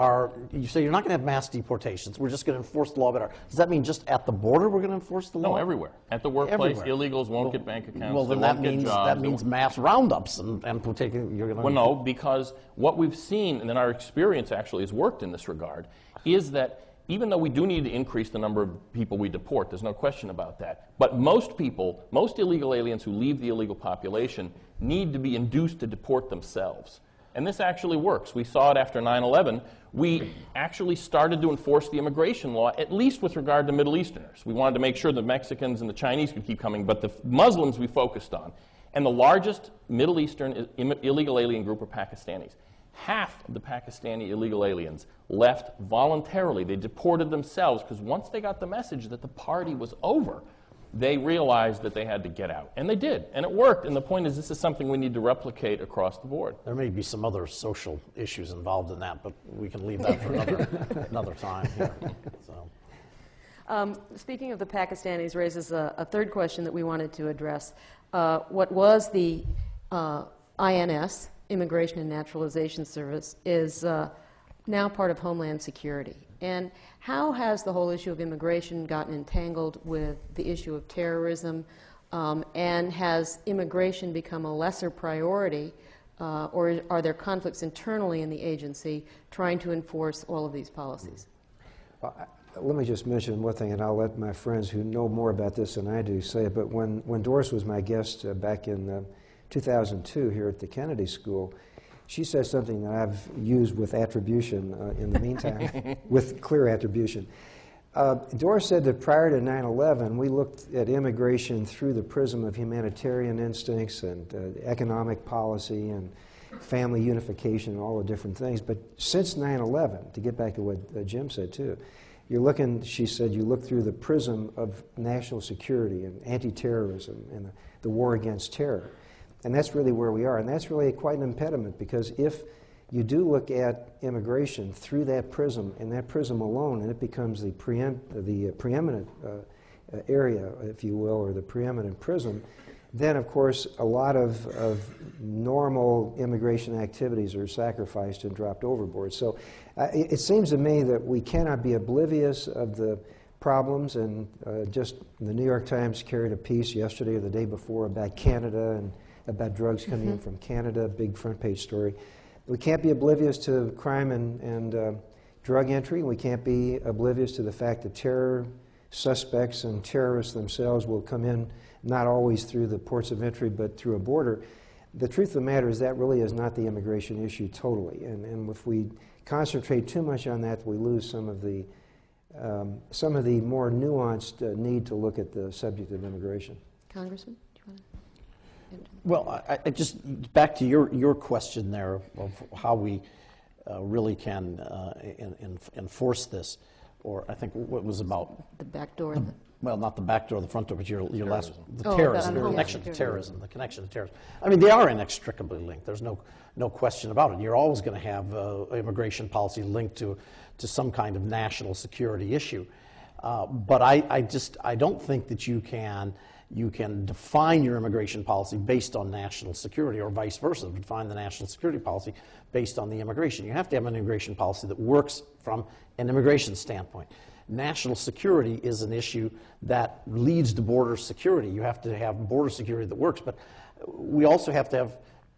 say you're not going to have mass deportations, we're just going to enforce the law better? Does that mean just at the border we're going to enforce the law? No, everywhere. At the workplace, Everywhere. illegals won't get bank accounts, Well, they then won't that get jobs. that means mass roundups and taking. You're going to. Well, no, because what we've seen, and then our experience actually has worked in this regard, is that even though we do need to increase the number of people we deport, there's no question about that, but most illegal aliens who leave the illegal population need to be induced to deport themselves. And this actually works. We saw it after 9/11. We actually started to enforce the immigration law, at least with regard to Middle Easterners. We wanted to make sure the Mexicans and the Chinese could keep coming, but the Muslims we focused on. And the largest Middle Eastern illegal alien group are Pakistanis. Half of the Pakistani illegal aliens left voluntarily. They deported themselves because once they got the message that the party was over, they realized that they had to get out. And they did, and it worked. And the point is, this is something we need to replicate across the board. There may be some other social issues involved in that, but we can leave that for another time here. So. Speaking of the Pakistanis raises a third question that we wanted to address. What was the INS, Immigration and Naturalization Service, is now part of Homeland Security. And how has the whole issue of immigration gotten entangled with the issue of terrorism? And has immigration become a lesser priority, or are there conflicts internally in the agency trying to enforce all of these policies? Well, let me just mention one thing, and I'll let my friends who know more about this than I do say it, but when Doris was my guest back in 2002 here at the Kennedy School, she said something that I've used with attribution in the meantime, with clear attribution. Doris said that prior to 9/11, we looked at immigration through the prism of humanitarian instincts and economic policy and family unification and all the different things. But since 9/11, to get back to what Jim said too, you're looking, she said, you look through the prism of national security and anti-terrorism and the war against terror. And that's really where we are. And that's really quite an impediment, because if you do look at immigration through that prism and that prism alone, and it becomes the preeminent area, if you will, or the preeminent prism, then of course a lot of normal immigration activities are sacrificed and dropped overboard. So it seems to me that we cannot be oblivious of the problems, and just the New York Times carried a piece yesterday or the day before about Canada and about drugs coming in from Canada, big front page story. We can't be oblivious to crime and drug entry. We can't be oblivious to the fact that terror suspects and terrorists themselves will come in not always through the ports of entry but through a border. The truth of the matter is that really is not the immigration issue totally. And if we concentrate too much on that, we lose some of the more nuanced need to look at the subject of immigration. Congressman, do you want to? Well, I just, back to your question there of how we really can enforce this, or I think what was about... The back door. Well, not the back door, the front door, but your last... The Oh, terrorism, the the connection security. to terrorism, the connection to terrorism. I mean, they are inextricably linked. There's no question about it. You're always going to have immigration policy linked to some kind of national security issue. But I don't think that you can define your immigration policy based on national security, or vice versa, define the national security policy based on the immigration. You have to have an immigration policy that works from an immigration standpoint. National security is an issue that leads to border security. You have to have border security that works, but we also have to have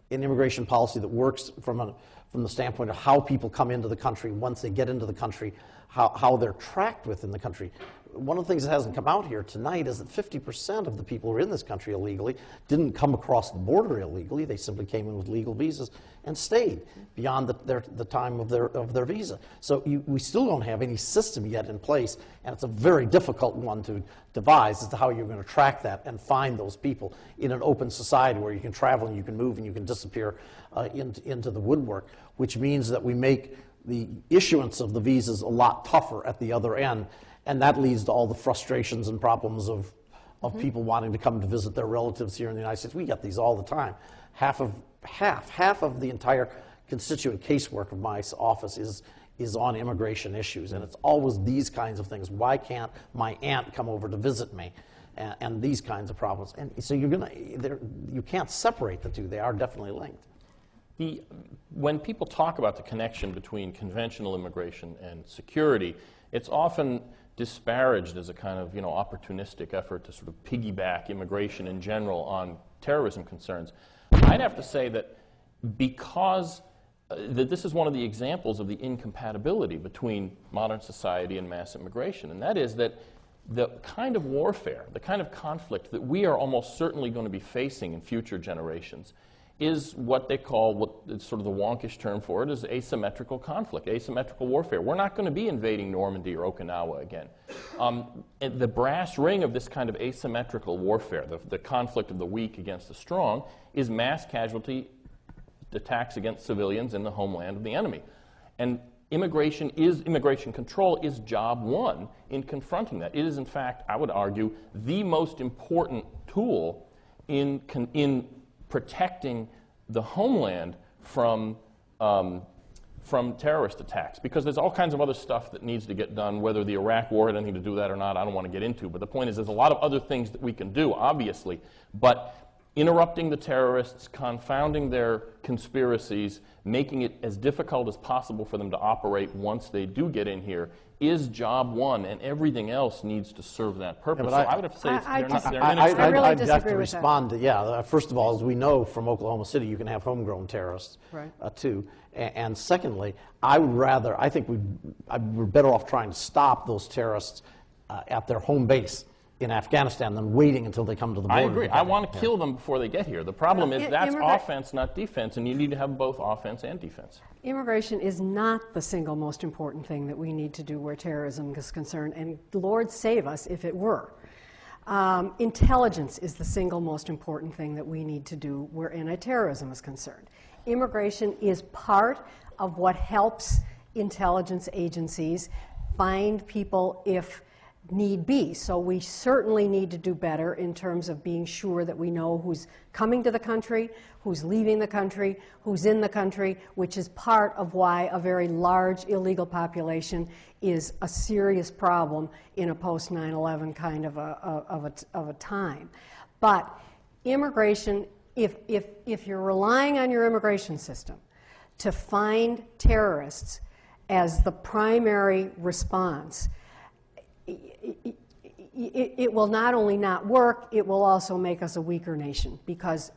an immigration policy that works from the standpoint of how people come into the country. Once they get into the country, how they're tracked within the country. One of the things that hasn't come out here tonight is that 50% of the people who are in this country illegally didn't come across the border illegally. They simply came in with legal visas and stayed beyond the time of their visa. So we still don't have any system yet in place, and it's a very difficult one to devise as to how you're going to track that and find those people in an open society where you can travel and you can move and you can disappear into the woodwork, which means that we make the issuance of the visas a lot tougher at the other end. And that leads to all the frustrations and problems of of people wanting to come to visit their relatives here in the United States. We get these all the time. Half of the entire constituent casework of my office is on immigration issues, and it's always these kinds of things. Why can't my aunt come over to visit me? And these kinds of problems. And so you can't separate the two. They are definitely linked. When people talk about the connection between conventional immigration and security, it's often disparaged as a kind of opportunistic effort to sort of piggyback immigration in general on terrorism concerns. I'd have to say that because that this is one of the examples of the incompatibility between modern society and mass immigration, and that is that the kind of warfare, the kind of conflict that we are almost certainly going to be facing in future generations is what they call, what is sort of the wonkish term for it, is asymmetrical conflict, asymmetrical warfare. We're not going to be invading Normandy or Okinawa again. The brass ring of this kind of asymmetrical warfare, the conflict of the weak against the strong, is mass casualty attacks against civilians in the homeland of the enemy. And immigration control is job one in confronting that. It is, in fact, I would argue, the most important tool in protecting the homeland from terrorist attacks. Because there's all kinds of other stuff that needs to get done, whether the Iraq War had anything to do with that or not, I don't want to get into. But the point is, there's a lot of other things that we can do, obviously. But interrupting the terrorists, confounding their conspiracies, making it as difficult as possible for them to operate once they do get in here is job one, and everything else needs to serve that purpose. Yeah, so I would have to say they're inextricably. I'd really have disagree to with that. respond to, first of all, as we know from Oklahoma City, you can have homegrown terrorists, Right. Too. And secondly, I think we're better off trying to stop those terrorists at their home base in Afghanistan than waiting until they come to the border. I agree. I want to kill them before they get here. The problem is that's offense, not defense, and you need to have both offense and defense. Immigration is not the single most important thing that we need to do where terrorism is concerned, and Lord save us if it were. Intelligence is the single most important thing that we need to do where anti-terrorism is concerned. Immigration is part of what helps intelligence agencies find people if need be. So we certainly need to do better in terms of being sure that we know who's coming to the country, who's leaving the country, who's in the country, which is part of why a very large illegal population is a serious problem in a post-9/11 kind of a time. But immigration, if you're relying on your immigration system to find terrorists as the primary response, it will not only not work, it will also make us a weaker nation, because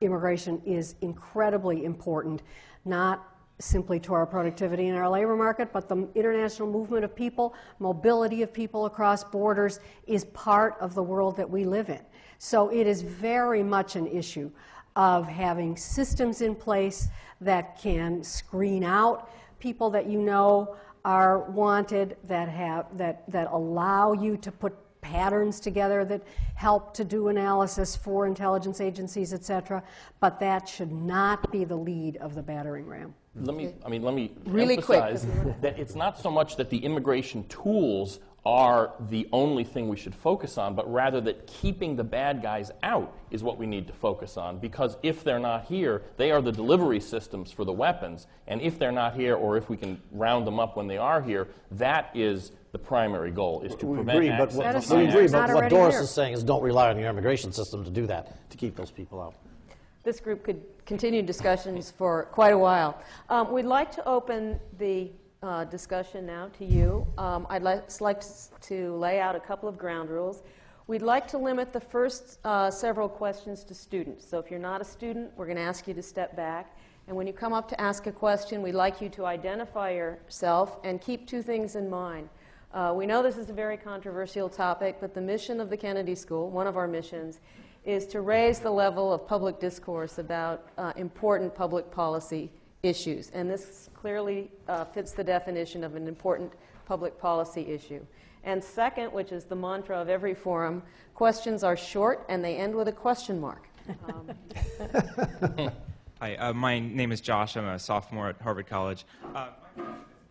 immigration is incredibly important, not simply to our productivity and our labor market, but the international movement of people, mobility of people across borders is part of the world that we live in. So it is very much an issue of having systems in place that can screen out people that you know are wanted, that allow you to put patterns together that help to do analysis for intelligence agencies, etc. But that should not be the lead of the battering ram. Let me Really emphasize quick. that it's not so much that the immigration tools are the only thing we should focus on, but rather that keeping the bad guys out is what we need to focus on, because if they're not here, they are the delivery systems for the weapons, and if they're not here, or if we can round them up when they are here, that is the primary goal, is to prevent access. We agree, but Not what already Doris here. is saying is don't rely on your immigration system to do that, to keep those people out. This group could continue discussions for quite a while. We'd like to open the discussion now to you. I'd like to lay out a couple of ground rules. We'd like to limit the first several questions to students. So if you're not a student, we're going to ask you to step back. And when you come up to ask a question, we'd like you to identify yourself and keep two things in mind. We know this is a very controversial topic, but the mission of the Kennedy School, one of our missions, is to raise the level of public discourse about important public policy issues. And this clearly fits the definition of an important public policy issue. And second, which is the mantra of every forum, questions are short and they end with a question mark. Hi, my name is Josh. I'm a sophomore at Harvard College.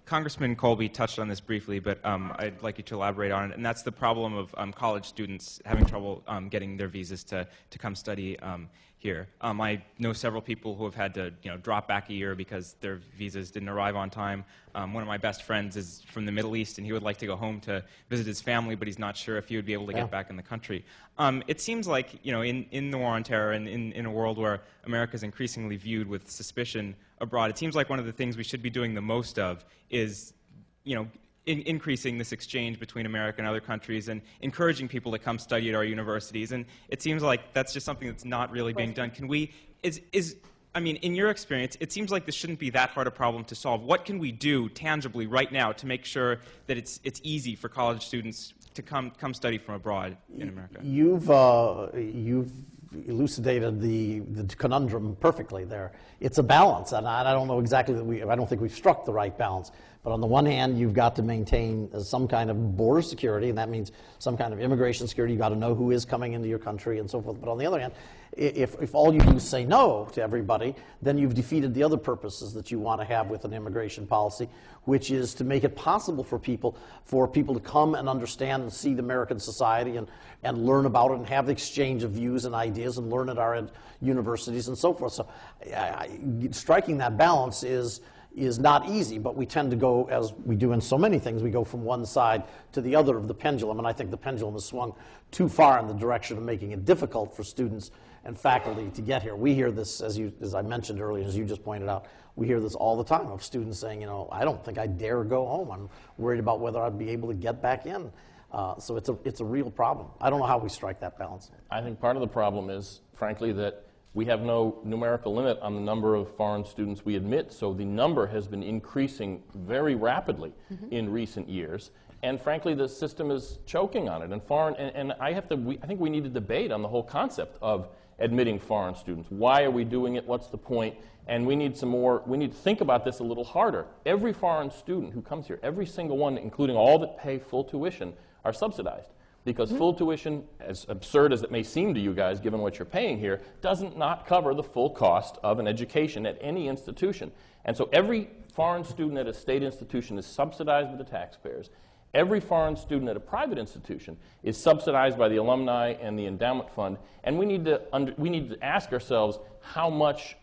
Congressman Colby touched on this briefly, but I'd like you to elaborate on it, and that's the problem of college students having trouble getting their visas to come study here. I know several people who have had to drop back a year because their visas didn't arrive on time. One of my best friends is from the Middle East, and he would like to go home to visit his family, but he's not sure if he would be able to get back in the country. It seems like in the war on terror and in a world where America is increasingly viewed with suspicion abroad, it seems like one of the things we should be doing the most of is increasing this exchange between America and other countries and encouraging people to come study at our universities. And it seems like that's just something that's not really being done. Can we, I mean, in your experience, it seems like this shouldn't be that hard a problem to solve. What can we do tangibly right now to make sure that it's easy for college students to come study from abroad in America? You've elucidated the conundrum perfectly there. It's a balance, and I don't know exactly I don't think we've struck the right balance. But on the one hand, you've got to maintain some kind of border security, and that means some kind of immigration security. You've got to know who is coming into your country and so forth. But on the other hand, if all you do is say no to everybody, then you've defeated the other purposes that you want to have with an immigration policy, which is to make it possible for people to come and understand and see the American society and learn about it and have the exchange of views and ideas and learn at our universities and so forth. So striking that balance is not easy, but we tend to go, as we do in so many things, we go from one side to the other of the pendulum, and I think the pendulum has swung too far in the direction of making it difficult for students and faculty to get here. We hear this, as I mentioned earlier, as you just pointed out, we hear this all the time of students saying, I don't think I dare go home. I'm worried about whether I'd be able to get back in. So it's a real problem. I don't know how we strike that balance. I think part of the problem is, frankly, that we have no numerical limit on the number of foreign students we admit, so the number has been increasing very rapidly in recent years. And frankly, the system is choking on it. And I think we need to debate on the whole concept of admitting foreign students. Why are we doing it? What's the point? And we need to think about this a little harder. Every foreign student who comes here, every single one, including all that pay full tuition, are subsidized. Because full tuition, as absurd as it may seem to you guys, given what you're paying here, doesn't not cover the full cost of an education at any institution. And so every foreign student at a state institution is subsidized by the taxpayers. Every foreign student at a private institution is subsidized by the alumni and the endowment fund. And we need to ask ourselves how much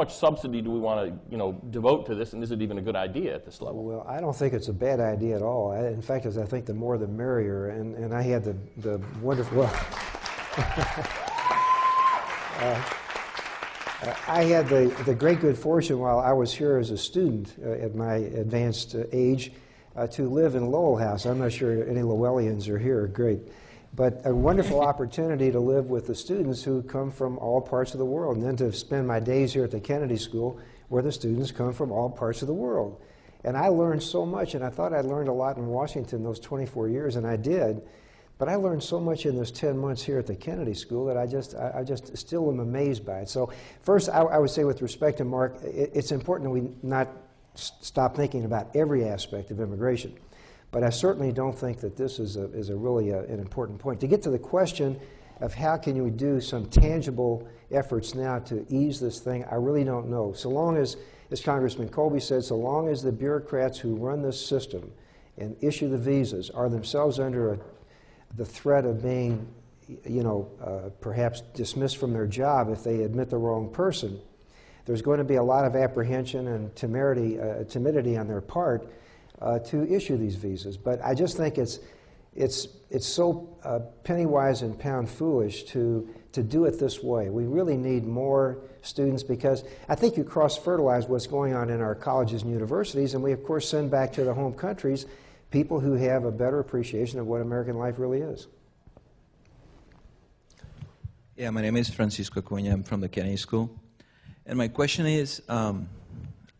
subsidy do we want to devote to this, and is it even a good idea at this level? Well, I don't think it's a bad idea at all. In fact, I think the more the merrier. And I had the wonderful. I had the great good fortune while I was here as a student at my advanced age to live in Lowell House. I'm not sure any Lowellians are here. Great. But a wonderful opportunity to live with the students who come from all parts of the world, and then to spend my days here at the Kennedy School where the students come from all parts of the world. And I learned so much, and I thought I learned a lot in Washington those 24 years, and I did. But I learned so much in those 10 months here at the Kennedy School that I just still am amazed by it. So first, I would say with respect to Mark, it's important that we not stop thinking about every aspect of immigration. But I certainly don't think that this is a really an important point. To get to the question of how can we do some tangible efforts now to ease this thing, I really don't know. So long as Congressman Colby said, so long as the bureaucrats who run this system and issue the visas are themselves under the threat of being, perhaps dismissed from their job if they admit the wrong person, there's going to be a lot of apprehension and timidity on their part to issue these visas. But I just think it's so penny wise and pound foolish to do it this way. We really need more students, because I think you cross-fertilize what's going on in our colleges and universities, and we of course send back to the home countries people who have a better appreciation of what American life really is. Yeah, my name is Francisco Cunha. I'm from the Kennedy School. And my question is,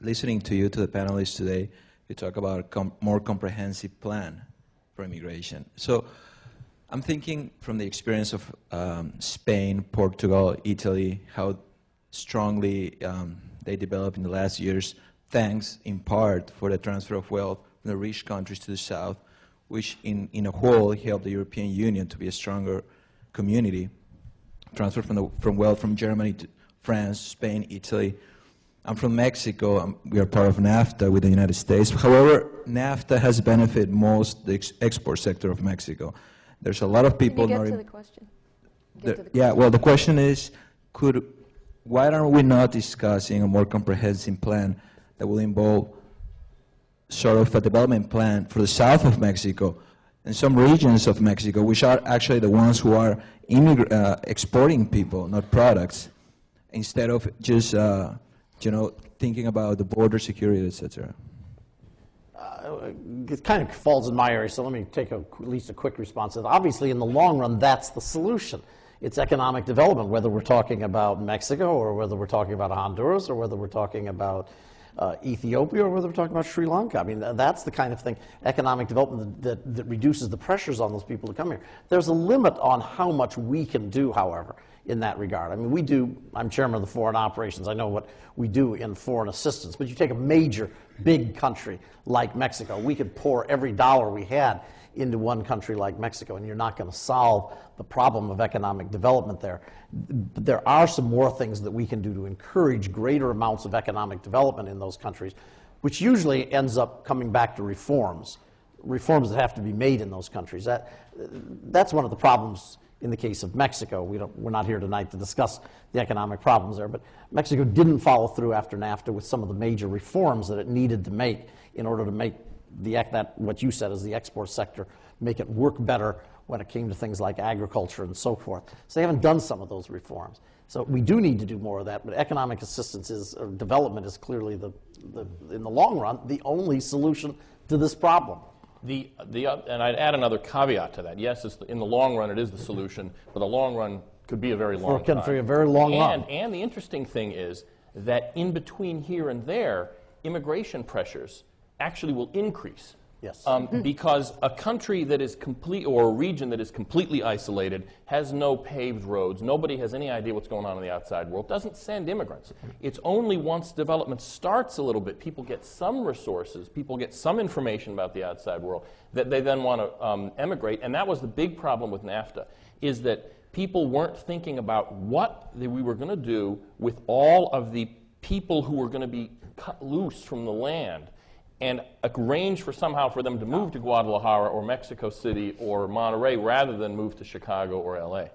listening to you, to the panelists today, you talk about a more comprehensive plan for immigration. So I'm thinking from the experience of Spain, Portugal, Italy, how strongly they developed in the last years, thanks in part for the transfer of wealth from the rich countries to the south, which in a whole helped the European Union to be a stronger community. Transfer from wealth from Germany to France, Spain, Italy. I'm from Mexico. We are part of NAFTA with the United States. However, NAFTA has benefited most the export sector of Mexico. There's a lot of people. Can you get to the question? Yeah. Well, the question is, why are we not discussing a more comprehensive plan that will involve sort of a development plan for the south of Mexico and some regions of Mexico, which are actually the ones who are exporting people, not products, instead of just thinking about the border security, etc. It kind of falls in my area, so let me take at least a quick response. Obviously, in the long run, that's the solution. It's economic development, whether we're talking about Mexico or whether we're talking about Honduras or whether we're talking about Ethiopia or whether we're talking about Sri Lanka. I mean, that's the kind of thing, economic development that reduces the pressures on those people to come here. There's a limit on how much we can do, however, in that regard. I mean, I'm chairman of the foreign operations. I know what we do in foreign assistance. But you take a major, big country like Mexico, we could pour every dollar we had into one country like Mexico, and you're not going to solve the problem of economic development there. But there are some more things that we can do to encourage greater amounts of economic development in those countries, which usually ends up coming back to reforms that have to be made in those countries. That's one of the problems in the case of Mexico. We're not here tonight to discuss the economic problems there, but Mexico didn't follow through after NAFTA with some of the major reforms that it needed to make in order to make what you said is the export sector, make it work better when it came to things like agriculture and so forth. So they haven't done some of those reforms. So we do need to do more of that, but economic assistance or development is clearly, in the long run, the only solution to this problem. And I'd add another caveat to that. Yes, in the long run, it is the solution, but the long run could be a very long time. For a very long run. And the interesting thing is that in between here and there, immigration pressures actually will increase. Yes. Because a country that is or a region that is completely isolated, has no paved roads, nobody has any idea what's going on in the outside world, doesn't send immigrants. It's only once development starts a little bit, people get some resources, people get some information about the outside world, that they then want to emigrate. And that was the big problem with NAFTA, is that people weren't thinking about what we were going to do with all of the people who were going to be cut loose from the land, and arrange for them to move to Guadalajara or Mexico City or Monterrey rather than move to Chicago or LA.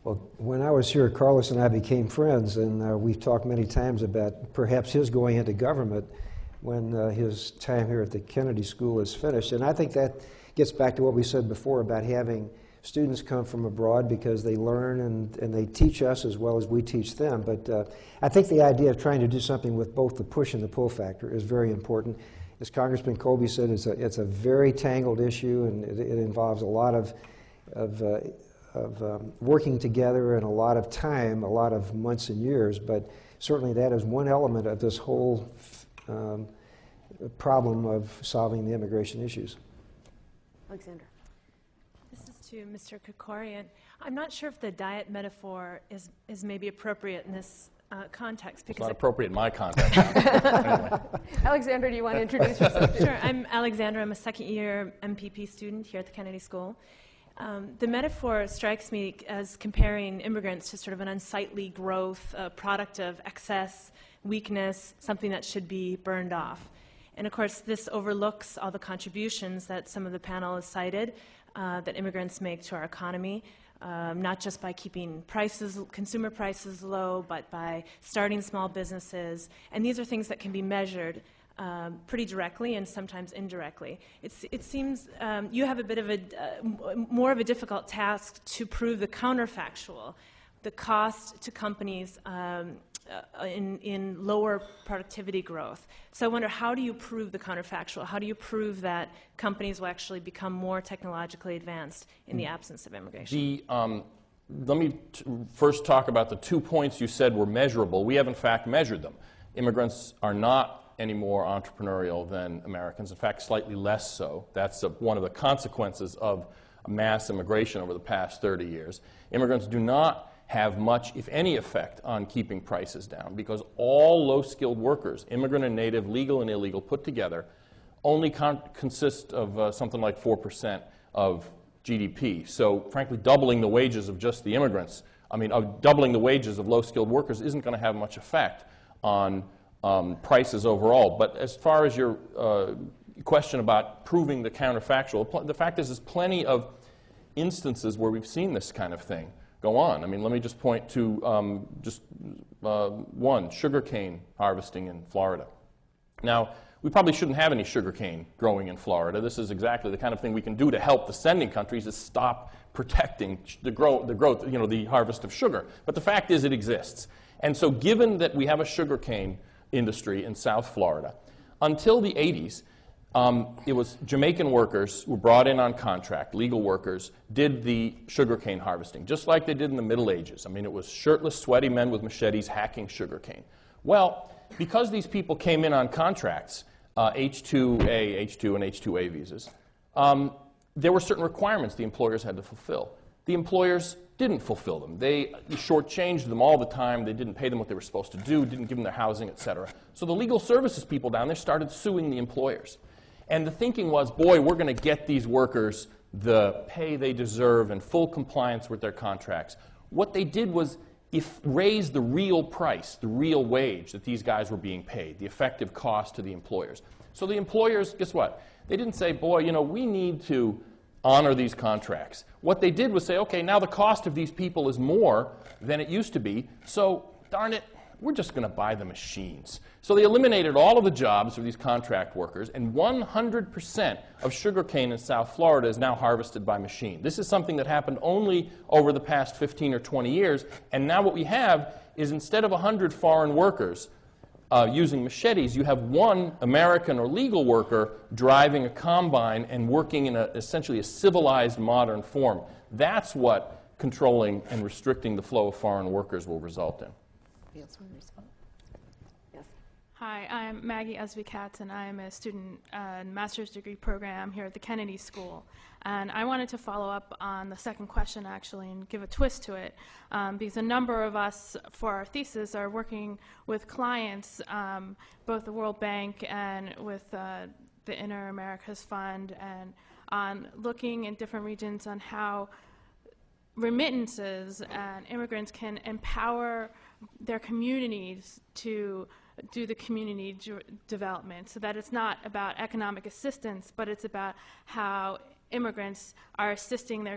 Well, when I was here, Carlos and I became friends, and we've talked many times about perhaps his going into government when his time here at the Kennedy School is finished. And I think that gets back to what we said before about having students come from abroad because they learn and they teach us as well as we teach them. But I think the idea of trying to do something with both the push and the pull factor is very important. As Congressman Colby said, it's a very tangled issue, and it involves a lot of working together and a lot of time, a lot of months and years. But certainly that is one element of this whole problem of solving the immigration issues. Alexandra. This is to Mr. Krikorian. I'm not sure if the diet metaphor is maybe appropriate in this context. Because it's not appropriate in my context. Anyway. Alexandra, do you want to introduce yourself? Sure. I'm Alexandra. I'm a second-year MPP student here at the Kennedy School. The metaphor strikes me as comparing immigrants to sort of an unsightly growth, a product of excess, weakness, something that should be burned off. And of course, this overlooks all the contributions that some of the panel has cited that immigrants make to our economy. Not just by keeping consumer prices low, but by starting small businesses. And these are things that can be measured pretty directly and sometimes indirectly. It seems you have a bit of more of a difficult task to prove the counterfactual, the cost to companies in lower productivity growth. So I wonder, how do you prove the counterfactual? How do you prove that companies will actually become more technologically advanced in the absence of immigration? Let me first talk about the 2 points you said were measurable. We have, in fact, measured them. Immigrants are not any more entrepreneurial than Americans. In fact, slightly less so. That's one of the consequences of mass immigration over the past 30 years. Immigrants do not have much, if any, effect on keeping prices down, because all low-skilled workers, immigrant and native, legal and illegal, put together, only consist of something like 4% of GDP. So, frankly, doubling the wages of just the immigrants, doubling the wages of low-skilled workers isn't going to have much effect on prices overall. But as far as your question about proving the counterfactual, the fact is there's plenty of instances where we've seen this kind of thing go on. I mean, let me just point to one, sugarcane harvesting in Florida. Now, we probably shouldn't have any sugarcane growing in Florida. This is exactly the kind of thing we can do to help the sending countries is stop protecting the growth, the harvest of sugar. But the fact is it exists. And so given that we have a sugarcane industry in South Florida, until the 80s, it was Jamaican workers who were brought in on contract, legal workers, did the sugarcane harvesting, just like they did in the Middle Ages. I mean, it was shirtless, sweaty men with machetes hacking sugarcane. Well, because these people came in on contracts, H-2A, H-2 and H-2A visas, there were certain requirements the employers had to fulfill. The employers didn't fulfill them. They shortchanged them all the time. They didn't pay them what they were supposed to do, didn't give them their housing, etc. So the legal services people down there started suing the employers. And the thinking was, boy, we're going to get these workers the pay they deserve and full compliance with their contracts. What they did was raise the real price, the real wage that these guys were being paid, the effective cost to the employers. So the employers, guess what? They didn't say, boy, we need to honor these contracts. What they did was say, okay, now the cost of these people is more than it used to be, so darn it, we're just going to buy the machines. So they eliminated all of the jobs for these contract workers, and 100% of sugarcane in South Florida is now harvested by machine. This is something that happened only over the past 15 or 20 years, and now what we have is instead of 100 foreign workers using machetes, you have one American or legal worker driving a combine and working in essentially a civilized modern form. That's what controlling and restricting the flow of foreign workers will result in. Yes. Hi, I'm Maggie Esby-Katz, and I'm a student in master's degree program here at the Kennedy School. And I wanted to follow up on the second question, actually, and give a twist to it, because a number of us, for our thesis, are working with clients, both the World Bank and with the Inter-Americas Fund, and on looking in different regions on how remittances and immigrants can empower their communities to do the community development, so that it's not about economic assistance, but it's about how immigrants are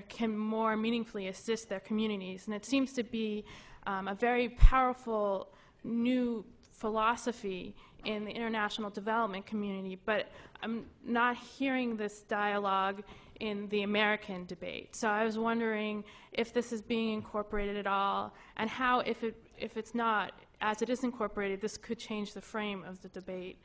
can more meaningfully assist their communities. And it seems to be a very powerful new philosophy in the international development community, but I'm not hearing this dialogue in the American debate. So I was wondering if this is being incorporated at all, and how, if it's not, as it is incorporated, this could change the frame of the debate.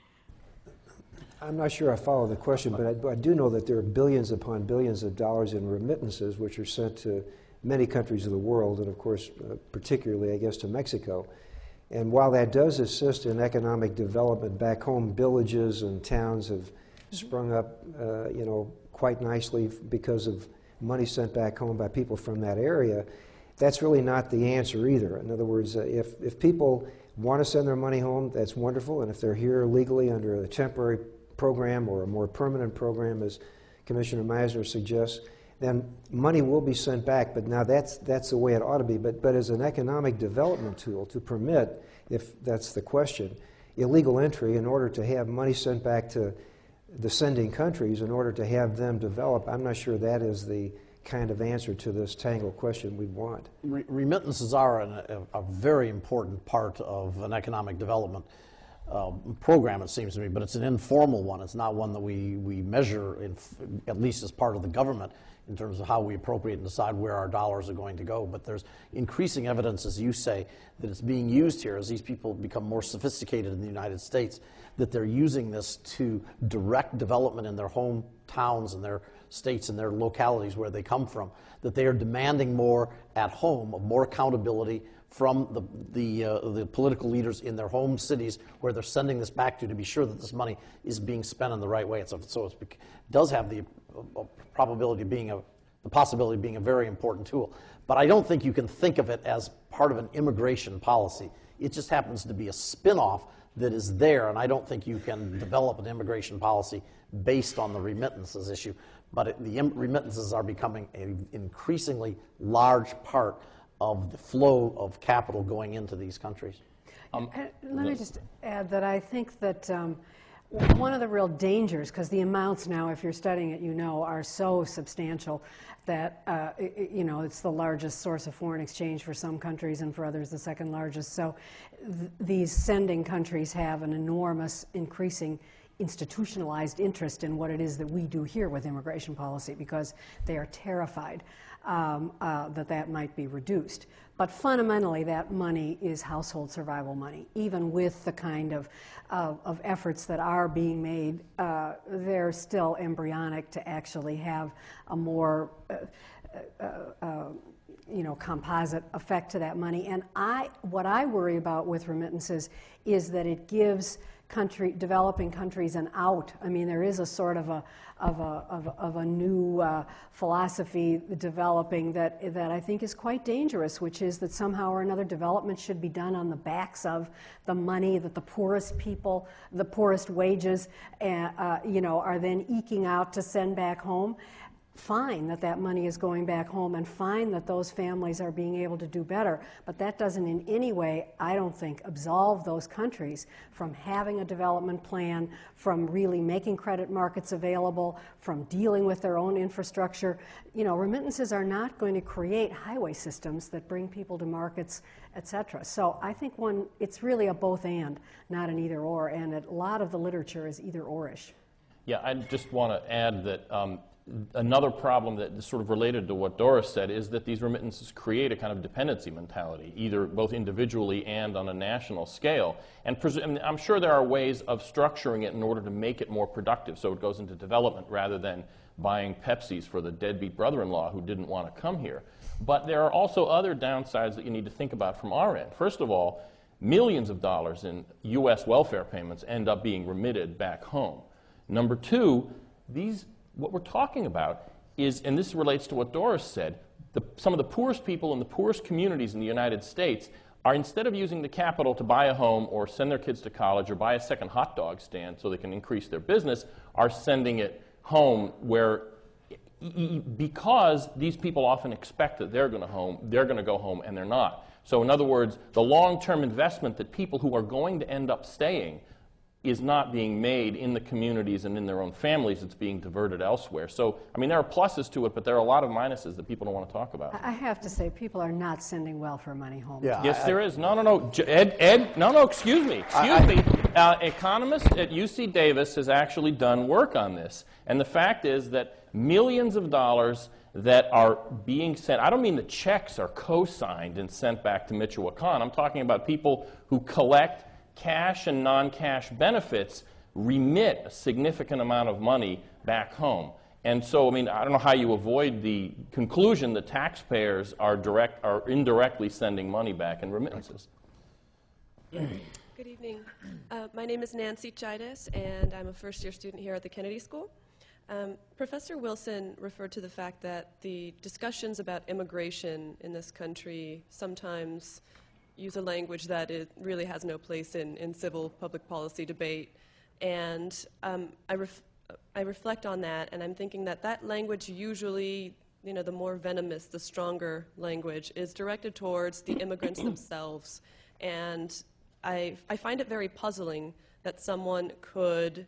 I'm not sure I follow the question, but I do know that there are billions upon billions of dollars in remittances which are sent to many countries of the world, and of course, particularly, I guess, to Mexico. And while that does assist in economic development back home, villages and towns have sprung up, quite nicely because of money sent back home by people from that area. That's really not the answer either. In other words, if people want to send their money home, that's wonderful, and if they're here legally under a temporary program or a more permanent program, as Commissioner Meisner suggests, then money will be sent back, but now that's the way it ought to be. But as an economic development tool to permit, if that's the question, illegal entry in order to have money sent back to the sending countries in order to have them develop, I'm not sure that is the kind of answer to this tangled question we want. Remittances are a very important part of an economic development program, it seems to me, but it's an informal one. It's not one that we measure, at least as part of the government, in terms of how we appropriate and decide where our dollars are going to go. But there's increasing evidence, as you say, that it's being used here as these people become more sophisticated in the United States, that they're using this to direct development in their hometowns and their states and their localities where they come from, that they are demanding more at home, more accountability from the political leaders in their home cities where they're sending this back to be sure that this money is being spent in the right way. So it does have the possibility of being a very important tool. But I don't think you can think of it as part of an immigration policy. It just happens to be a spin-off that is there, and I don't think you can develop an immigration policy based on the remittances issue. But the remittances are becoming an increasingly large part of the flow of capital going into these countries. Let me just add that I think that one of the real dangers, because the amounts now, if you're studying it, you know, are so substantial that, you know, it's the largest source of foreign exchange for some countries and for others the second largest. So these sending countries have an enormous increasing institutionalized interest in what it is that we do here with immigration policy, because they are terrified that might be reduced. But fundamentally, that money is household survival money. Even with the kind of efforts that are being made, they're still embryonic to actually have a more you know, composite effect to that money. And what I worry about with remittances is that it gives developing countries an out. I mean, there is a sort of a new philosophy developing that I think is quite dangerous, which is that somehow or another development should be done on the backs of the money that the poorest people, the poorest wages, you know, are then eking out to send back home. Fine that that money is going back home, and fine that those families are being able to do better, but that doesn't in any way, I don't think, absolve those countries from having a development plan, from really making credit markets available, from dealing with their own infrastructure. You know, remittances are not going to create highway systems that bring people to markets, etc. So I think it's really a both and, not an either or, and a lot of the literature is either or-ish. Yeah, I just want to add that another problem that is sort of related to what Doris said is that these remittances create a kind of dependency mentality, either both individually and on a national scale. And I'm sure there are ways of structuring it in order to make it more productive, so it goes into development rather than buying Pepsis for the deadbeat brother-in-law who didn't want to come here. But there are also other downsides that you need to think about from our end. First of all, millions of dollars in U.S. welfare payments end up being remitted back home. Number two, what we're talking about is, and this relates to what Doris said, some of the poorest people in the poorest communities in the United States are, instead of using the capital to buy a home or send their kids to college or buy a second hot dog stand so they can increase their business, are sending it home because these people often expect that they're going to go home, and they're not. So in other words, the long-term investment that people who are going to end up staying is not being made in the communities and in their own families. It's being diverted elsewhere. So, I mean, there are pluses to it, but there are a lot of minuses that people don't want to talk about. I have to say, people are not sending welfare money home. Yeah, yes, there is. No. Ed, no, excuse me. Economist at UC Davis has actually done work on this. And the fact is that millions of dollars that are being sent, I don't mean the checks are co-signed and sent back to Michoacan. I'm talking about people who collect cash and non-cash benefits, remit a significant amount of money back home. And so, I mean, I don't know how you avoid the conclusion that taxpayers are indirectly sending money back in remittances. Good evening. My name is Nancy Chidas, and I'm a first-year student here at the Kennedy School. Professor Wilson referred to the fact that the discussions about immigration in this country sometimes use a language that it really has no place in civil public policy debate. And I reflect on that, and I'm thinking that language usually, you know, the more venomous, the stronger language, is directed towards the immigrants themselves. And I find it very puzzling that someone could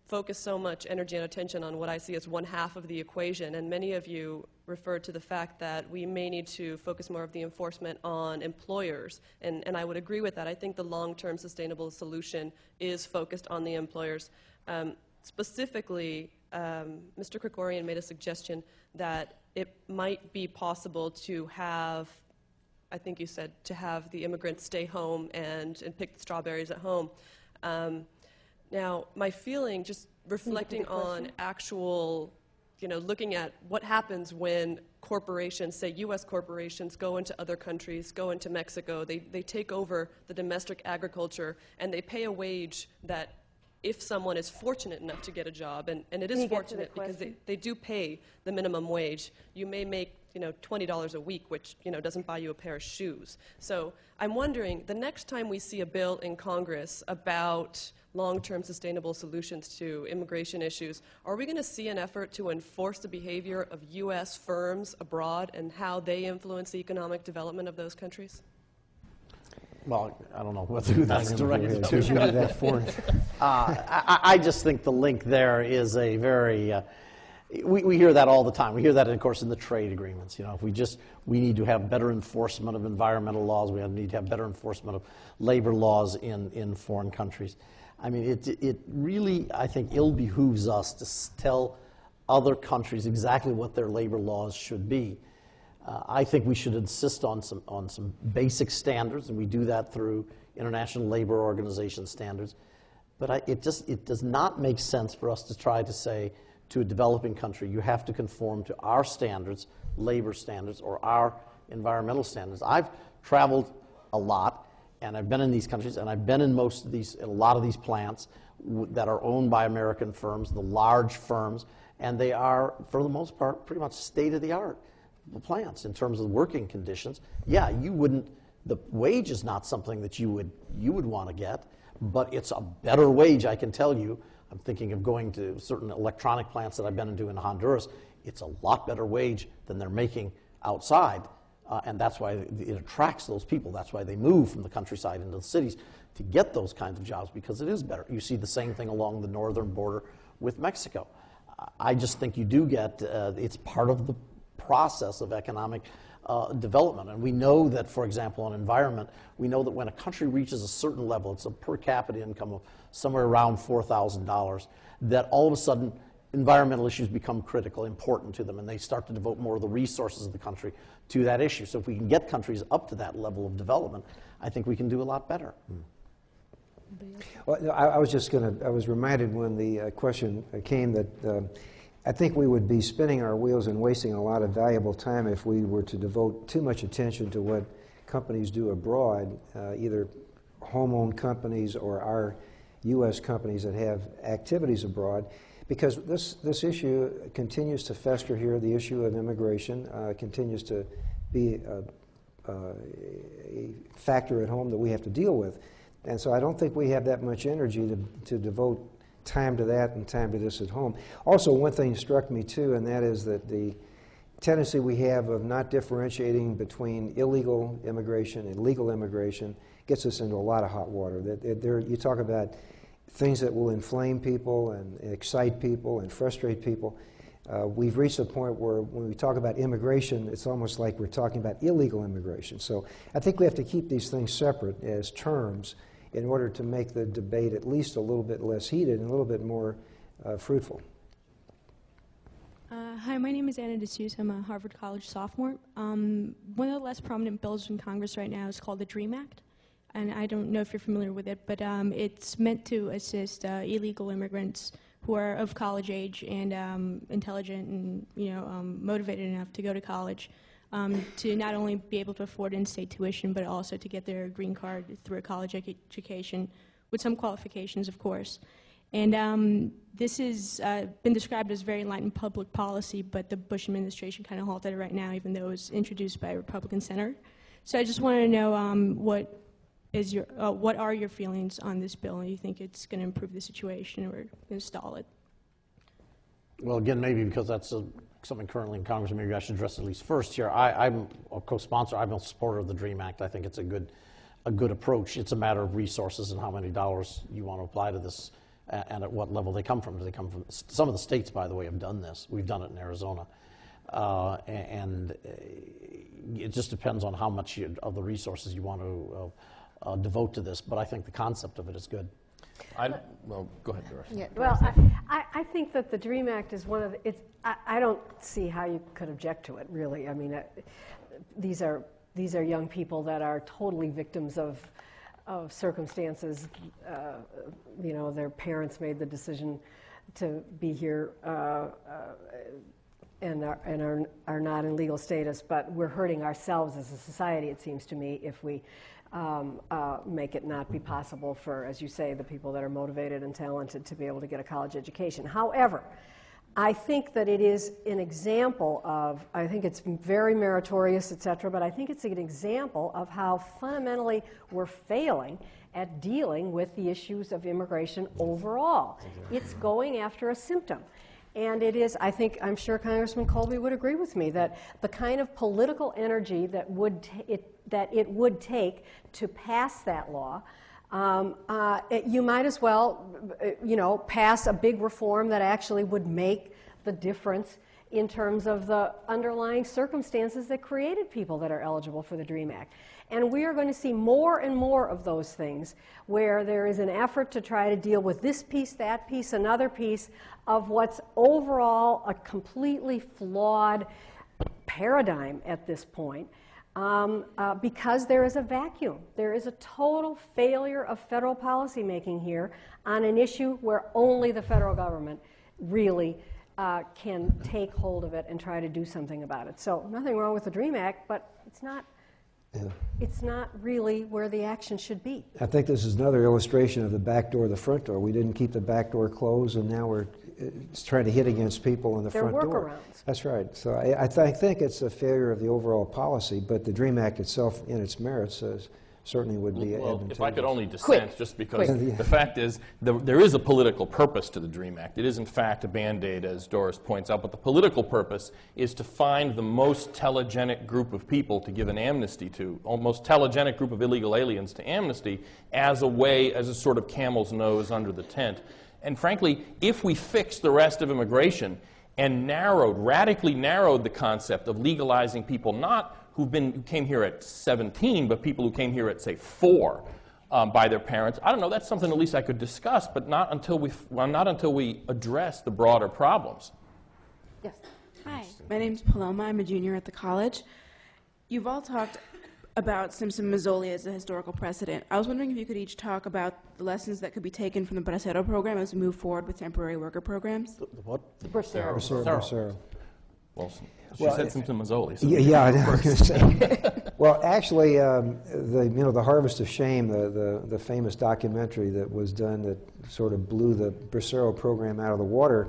focus so much energy and attention on what I see as one half of the equation, and many of you referred to the fact that we may need to focus more of the enforcement on employers, and I would agree with that. I think the long-term sustainable solution is focused on the employers. Specifically, Mr. Krikorian made a suggestion that it might be possible to have, I think you said, to have the immigrants stay home and pick the strawberries at home. Now, my feeling, just reflecting on actual, you know, looking at what happens when corporations, say U.S. corporations, go into other countries, go into Mexico, they take over the domestic agriculture, and they pay a wage that, if someone is fortunate enough to get a job, and it is fortunate because they do pay the minimum wage, you may make, you know, $20 a week, which, you know, doesn't buy you a pair of shoes. So I'm wondering, the next time we see a bill in Congress about long-term sustainable solutions to immigration issues, are we going to see an effort to enforce the behavior of U.S. firms abroad and how they influence the economic development of those countries? Well, I don't know who that's directed Gives you to. that foreign. I just think the link there is a very, we hear that all the time. We hear that, of course, in the trade agreements. You know, if we need to have better enforcement of environmental laws. We need to have better enforcement of labor laws in foreign countries. I mean, it really, I think, ill behooves us to tell other countries exactly what their labor laws should be. I think we should insist on some basic standards, and we do that through International Labor Organization standards. But it does not make sense for us to try to say to a developing country, you have to conform to our standards, labor standards, or our environmental standards. I've traveled a lot, and I've been in these countries, and I've been in a lot of these plants that are owned by American firms, the large firms, and they are, for the most part, pretty much state-of-the-art plants in terms of working conditions. Yeah, the wage is not something that you would want to get, but it's a better wage, I can tell you. I'm thinking of going to certain electronic plants that I've been into in Honduras. It's a lot better wage than they're making outside, and that's why it attracts those people. That's why they move from the countryside into the cities to get those kinds of jobs, because it is better. You see the same thing along the northern border with Mexico. I just think you do get, it's part of the process of economic development. And we know that, for example, on environment, we know that when a country reaches a certain level, it's a per capita income of somewhere around $4,000, that all of a sudden environmental issues become critical, important to them, and they start to devote more of the resources of the country to that issue. So if we can get countries up to that level of development, I think we can do a lot better. Well, I was reminded when the question came that I think we would be spinning our wheels and wasting a lot of valuable time if we were to devote too much attention to what companies do abroad, either home-owned companies or our U.S. companies that have activities abroad, because this issue continues to fester here. The issue of immigration continues to be a factor at home that we have to deal with. And so I don't think we have that much energy to devote time to that and time to this at home. Also, one thing struck me too, and that is that the tendency we have of not differentiating between illegal immigration and legal immigration gets us into a lot of hot water. You talk about things that will inflame people and excite people and frustrate people. We've reached a point where when we talk about immigration, it's almost like we're talking about illegal immigration. So I think we have to keep these things separate as terms in order to make the debate at least a little bit less heated and a little bit more fruitful. Hi, my name is Anna DeSouza. I'm a Harvard College sophomore. One of the less prominent bills in Congress right now is called the DREAM Act. And I don't know if you're familiar with it, but it's meant to assist illegal immigrants who are of college age and intelligent and motivated enough to go to college, to not only be able to afford in-state tuition, but also to get their green card through a college education, with some qualifications, of course. And this has been described as very enlightened public policy, but the Bush administration kind of halted it right now, even though it was introduced by a Republican senator. So I just wanted to know what are your feelings on this bill, and do you think it's going to improve the situation or going to stall it? Well, again, maybe because that's something currently in Congress, maybe I should address it at least first here. I'm a co-sponsor. I'm a supporter of the DREAM Act. I think it's a good approach. It's a matter of resources and how many dollars you want to apply to this and at what level they come from. Do they come from? Some of the states, by the way, have done this. We've done it in Arizona. And it just depends on how much of the resources you want to devote to this, but I think the concept of it is good. Well, go ahead, Doris. Yeah, well, I think that the DREAM Act is one of the, I don't see how you could object to it, really. I mean, these are young people that are totally victims of circumstances. Their parents made the decision to be here and are not in legal status, but we're hurting ourselves as a society, it seems to me, if we make it not be possible for, as you say, the people that are motivated and talented to be able to get a college education. However, I think that it is an example of, I think it's very meritorious, et cetera, but I think it's an example of how fundamentally we're failing at dealing with the issues of immigration overall. It's going after a symptom. And it is, I'm sure Congressman Colby would agree with me, that the kind of political energy that it would take to pass that law, you might as well, pass a big reform that actually would make the difference in terms of the underlying circumstances that created people that are eligible for the DREAM Act. And we are going to see more and more of those things where there is an effort to try to deal with this piece, that piece, another piece of what's overall a completely flawed paradigm at this point, because there is a vacuum. There is a total failure of federal policymaking here on an issue where only the federal government really can take hold of it and try to do something about it. So nothing wrong with the DREAM Act, but it's not really where the action should be. I think this is another illustration of the back door, the front door. We didn't keep the back door closed, and now we're trying to hit against people in the front door. They're workarounds. That's right. So I think it's a failure of the overall policy, but the DREAM Act itself, in its merits, certainly would be advantageous. If I could only dissent, just because the fact is there is a political purpose to the DREAM Act. It is, in fact, a Band-Aid, as Doris points out, but the political purpose is to find the most telegenic group of people to give an amnesty to, most telegenic group of illegal aliens to amnesty as a sort of camel's nose under the tent. And frankly, if we fix the rest of immigration and radically narrowed the concept of legalizing people not who came here at 17, but people who came here at, say, 4 by their parents. I don't know, that's something at least I could discuss, but not until we address the broader problems. Yes. Hi, my name's Paloma. I'm a junior at the college. You've all talked about Simpson-Mazzoli as a historical precedent. I was wondering if you could each talk about the lessons that could be taken from the Bracero program as we move forward with temporary worker programs. The what? The Bracero. Bracero. Well, she said Simpson-Mazzoli. So yeah, I was going to say. Well, actually, the Harvest of Shame, the famous documentary that was done that sort of blew the Bracero program out of the water,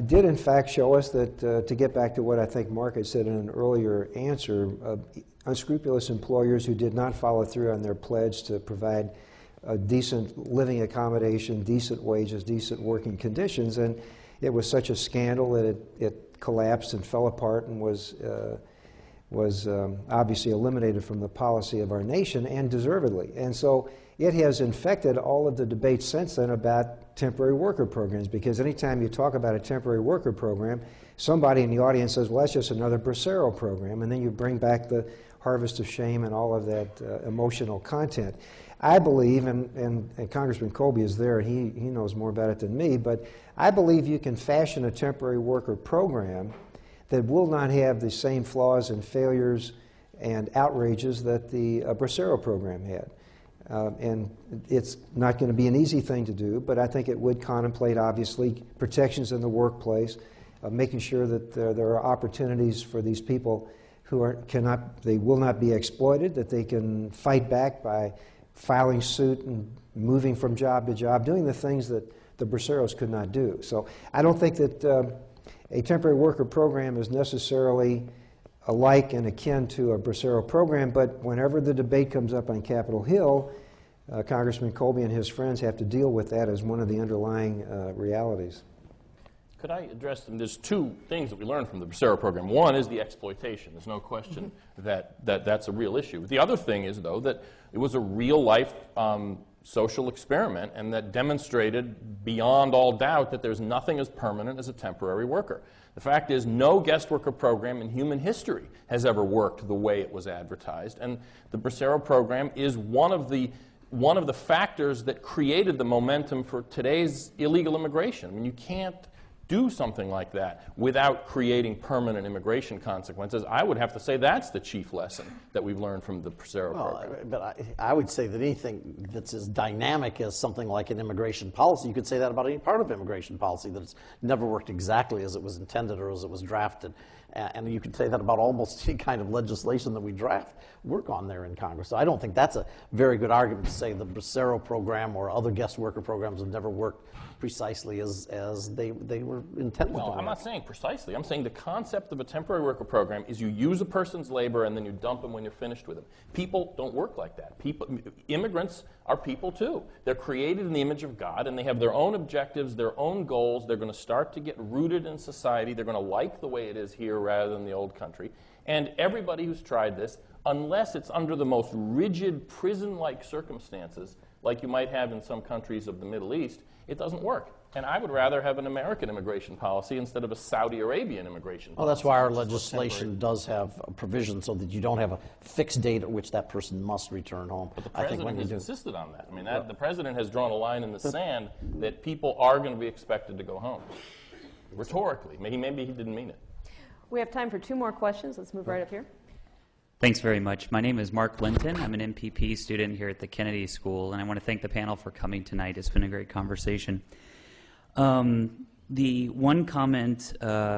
did in fact show us that, to get back to what I think Mark had said in an earlier answer, unscrupulous employers who did not follow through on their pledge to provide a decent living accommodation, decent wages, decent working conditions, and it was such a scandal that it collapsed and fell apart and was obviously eliminated from the policy of our nation, and deservedly. And so it has infected all of the debates since then about temporary worker programs, because anytime you talk about a temporary worker program, somebody in the audience says, well, that's just another Bracero program, and then you bring back the Harvest of Shame and all of that emotional content. I believe, and Congressman Colby is there, he knows more about it than me, but I believe you can fashion a temporary worker program that will not have the same flaws and failures and outrages that the Bracero program had. And it's not going to be an easy thing to do, but I think it would contemplate, obviously, protections in the workplace, making sure that there are opportunities for these people who they will not be exploited, that they can fight back by filing suit and moving from job to job, doing the things that the Braceros could not do. So I don't think that a temporary worker program is necessarily alike and akin to a Bracero program, but whenever the debate comes up on Capitol Hill, Congressman Colby and his friends have to deal with that as one of the underlying realities. Could I address them? There's 2 things that we learned from the Bracero program. One is the exploitation. There's no question that's a real issue. The other thing is, though, that it was a real-life social experiment, and that demonstrated beyond all doubt that there's nothing as permanent as a temporary worker. The fact is, no guest worker program in human history has ever worked the way it was advertised, and the Bracero program is one of the factors that created the momentum for today's illegal immigration. I mean, you can't do something like that without creating permanent immigration consequences. I would have to say that's the chief lesson that we've learned from the Bracero program. But I would say that anything that's as dynamic as something like an immigration policy, you could say that about any part of immigration policy, that it's never worked exactly as it was intended or as it was drafted. And you could say that about almost any kind of legislation that we work on there in Congress. So I don't think that's a very good argument to say the Bracero program or other guest worker programs have never worked precisely as they were were intended to Well, work. I'm not saying precisely. I'm saying the concept of a temporary worker program is you use a person's labor and then you dump them when you're finished with them. People don't work like that. Immigrants are people too. They're created in the image of God, and they have their own objectives, their own goals. They're going to start to get rooted in society. They're going to like the way it is here rather than the old country. And everybody who's tried this, unless it's under the most rigid prison-like circumstances, like you might have in some countries of the Middle East, it doesn't work. And I would rather have an American immigration policy instead of a Saudi Arabian immigration policy. Well, that's why our legislation does have a provision so that you don't have a fixed date at which that person must return home. But the president has insisted on that. I mean, the president has drawn a line in the sand that people are going to be expected to go home. Rhetorically. Maybe he didn't mean it. We have time for 2 more questions. Let's move right up here. Thanks very much. My name is Mark Linton. I'm an MPP student here at the Kennedy School, and I want to thank the panel for coming tonight. It's been a great conversation. The one comment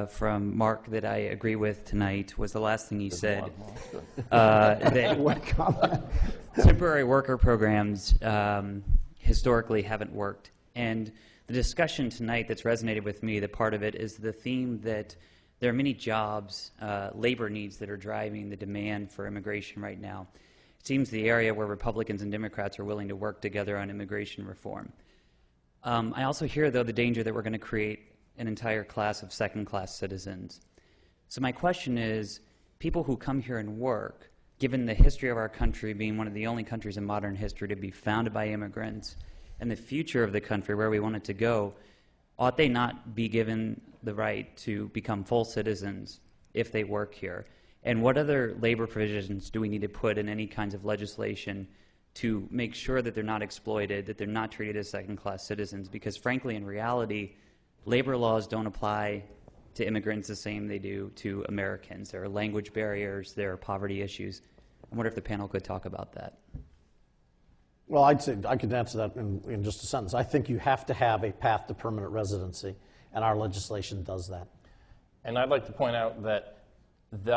from Mark that I agree with tonight was the last thing he said. That temporary worker programs historically haven't worked. And the discussion tonight that's resonated with me, the part of it is the theme that there are many jobs, labor needs that are driving the demand for immigration right now. It seems the area where Republicans and Democrats are willing to work together on immigration reform. I also hear, though, the danger that we're going to create an entire class of second-class citizens. So my question is, people who come here and work, given the history of our country being one of the only countries in modern history to be founded by immigrants, and the future of the country, where we want it to go, ought they not be given the right to become full citizens if they work here? And what other labor provisions do we need to put in any kinds of legislation to make sure that they're not exploited, that they're not treated as second-class citizens? Because frankly, in reality, labor laws don't apply to immigrants the same they do to Americans. There are language barriers, there are poverty issues. I wonder if the panel could talk about that. Well, I'd say I could answer that in just a sentence. I think you have to have a path to permanent residency, and our legislation does that. And I'd like to point out that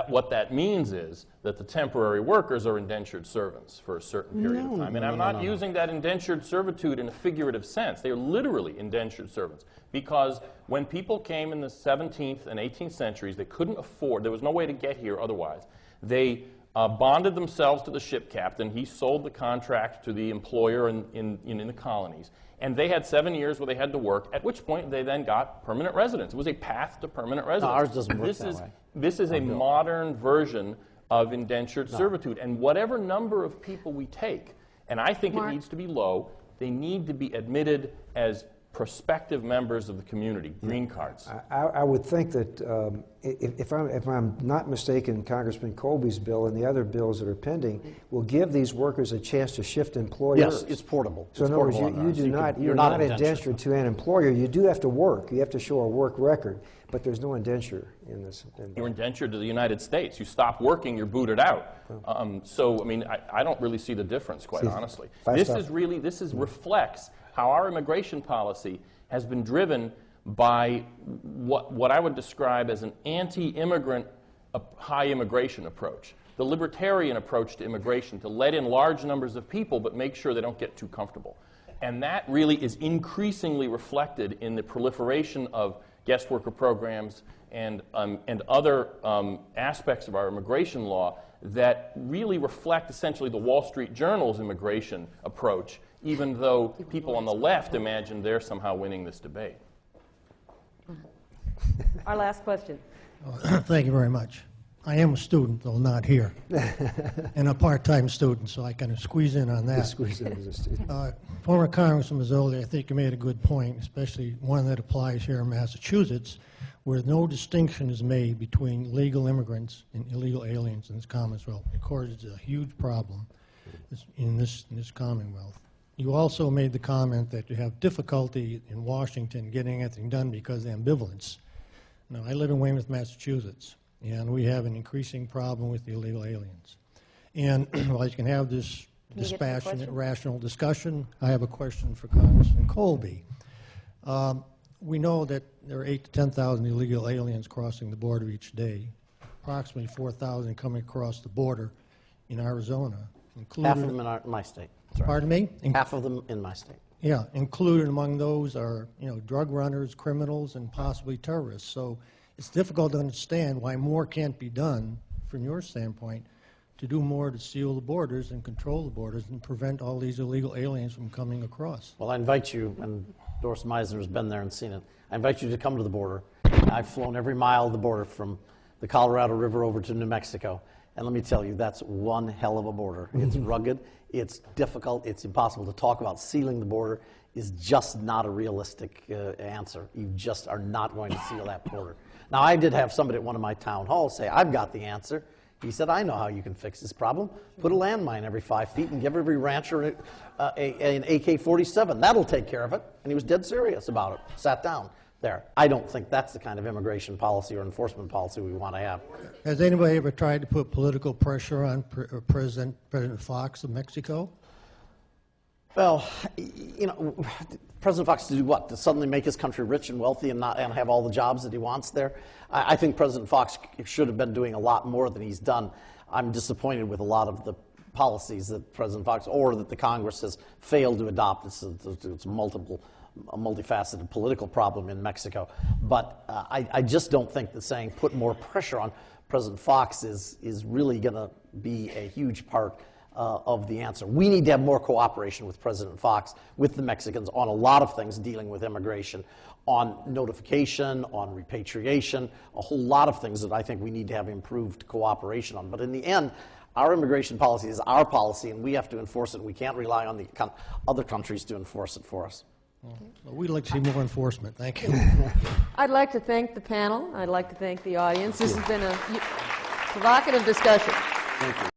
what that means is that the temporary workers are indentured servants for a certain period of time. And I'm not using that indentured servitude in a figurative sense. They are literally indentured servants. Because when people came in the 17th and 18th centuries, they couldn't afford, there was no way to get here otherwise. They bonded themselves to the ship captain. He sold the contract to the employer in the colonies. And they had 7 years where they had to work, at which point they then got permanent residence. It was a path to permanent residence. No, ours doesn't work that way. This is a modern version of indentured servitude. And whatever number of people we take, and I think it needs to be low, they need to be admitted as prospective members of the community, green cards. I would think that if I'm not mistaken, Congressman Colby's bill and the other bills that are pending will give these workers a chance to shift employers. Yes, it's portable. So in other words, you're not indentured to an employer. You do have to work. You have to show a work record, but there's no indenture in this. You're indentured to the United States. You stop working, you're booted out. So, I mean, I don't really see the difference, quite honestly. This reflects how our immigration policy has been driven by what I would describe as an anti-immigrant high immigration approach. The libertarian approach to immigration, to let in large numbers of people but make sure they don't get too comfortable. And that really is increasingly reflected in the proliferation of guest worker programs and other aspects of our immigration law that really reflect essentially the Wall Street Journal's immigration approach, even though people on the left imagine they're somehow winning this debate. Our last question. Thank you very much. I am a student, though not here, and a part-time student, so I kind of squeeze in on that. Squeeze in as a student. Former Congressman Mazzoli, I think you made a good point, especially one that applies here in Massachusetts, where no distinction is made between legal immigrants and illegal aliens in this Commonwealth. Of course, it's a huge problem in this Commonwealth. You also made the comment that you have difficulty in Washington getting anything done because of ambivalence. Now, I live in Weymouth, Massachusetts, and we have an increasing problem with the illegal aliens. And while you can have this dispassionate, rational discussion, I have a question for Congressman Colby. We know that there are 8,000 to 10,000 illegal aliens crossing the border each day, approximately 4,000 coming across the border in Arizona. Half of them in my state. Pardon me? Half of them in my state. Yeah, included among those are, drug runners, criminals, and possibly terrorists. So it's difficult to understand why more can't be done, from your standpoint, to do more to seal the borders and control the borders and prevent all these illegal aliens from coming across. Well, I invite you, and Doris Meisner has been there and seen it, I invite you to come to the border. I've flown every mile of the border from the Colorado River over to New Mexico. And let me tell you, that's one hell of a border. It's rugged, it's difficult, it's impossible to talk about. Sealing the border is just not a realistic answer. You just are not going to seal that border. Now, I did have somebody at one of my town halls say, I've got the answer. He said, I know how you can fix this problem. Put a landmine every 5 feet and give every rancher an AK-47. That'll take care of it. And he was dead serious about it. Sat down there. I don't think that's the kind of immigration policy or enforcement policy we want to have. Has anybody ever tried to put political pressure on President Fox of Mexico? Well, President Fox to do what? To suddenly make his country rich and wealthy and have all the jobs that he wants there? I think President Fox should have been doing a lot more than he's done. I'm disappointed with a lot of the policies that President Fox or that the Congress has failed to adopt. It's a multifaceted political problem in Mexico. But I just don't think that saying put more pressure on President Fox is really going to be a huge part of the answer. We need to have more cooperation with President Fox, with the Mexicans, on a lot of things dealing with immigration, on notification, on repatriation, a whole lot of things that I think we need to have improved cooperation on. But in the end, our immigration policy is our policy, and we have to enforce it. We can't rely on the other countries to enforce it for us. Well, we'd like to see more enforcement. Thank you. I'd like to thank the panel. I'd like to thank the audience. This has been a provocative discussion. Thank you.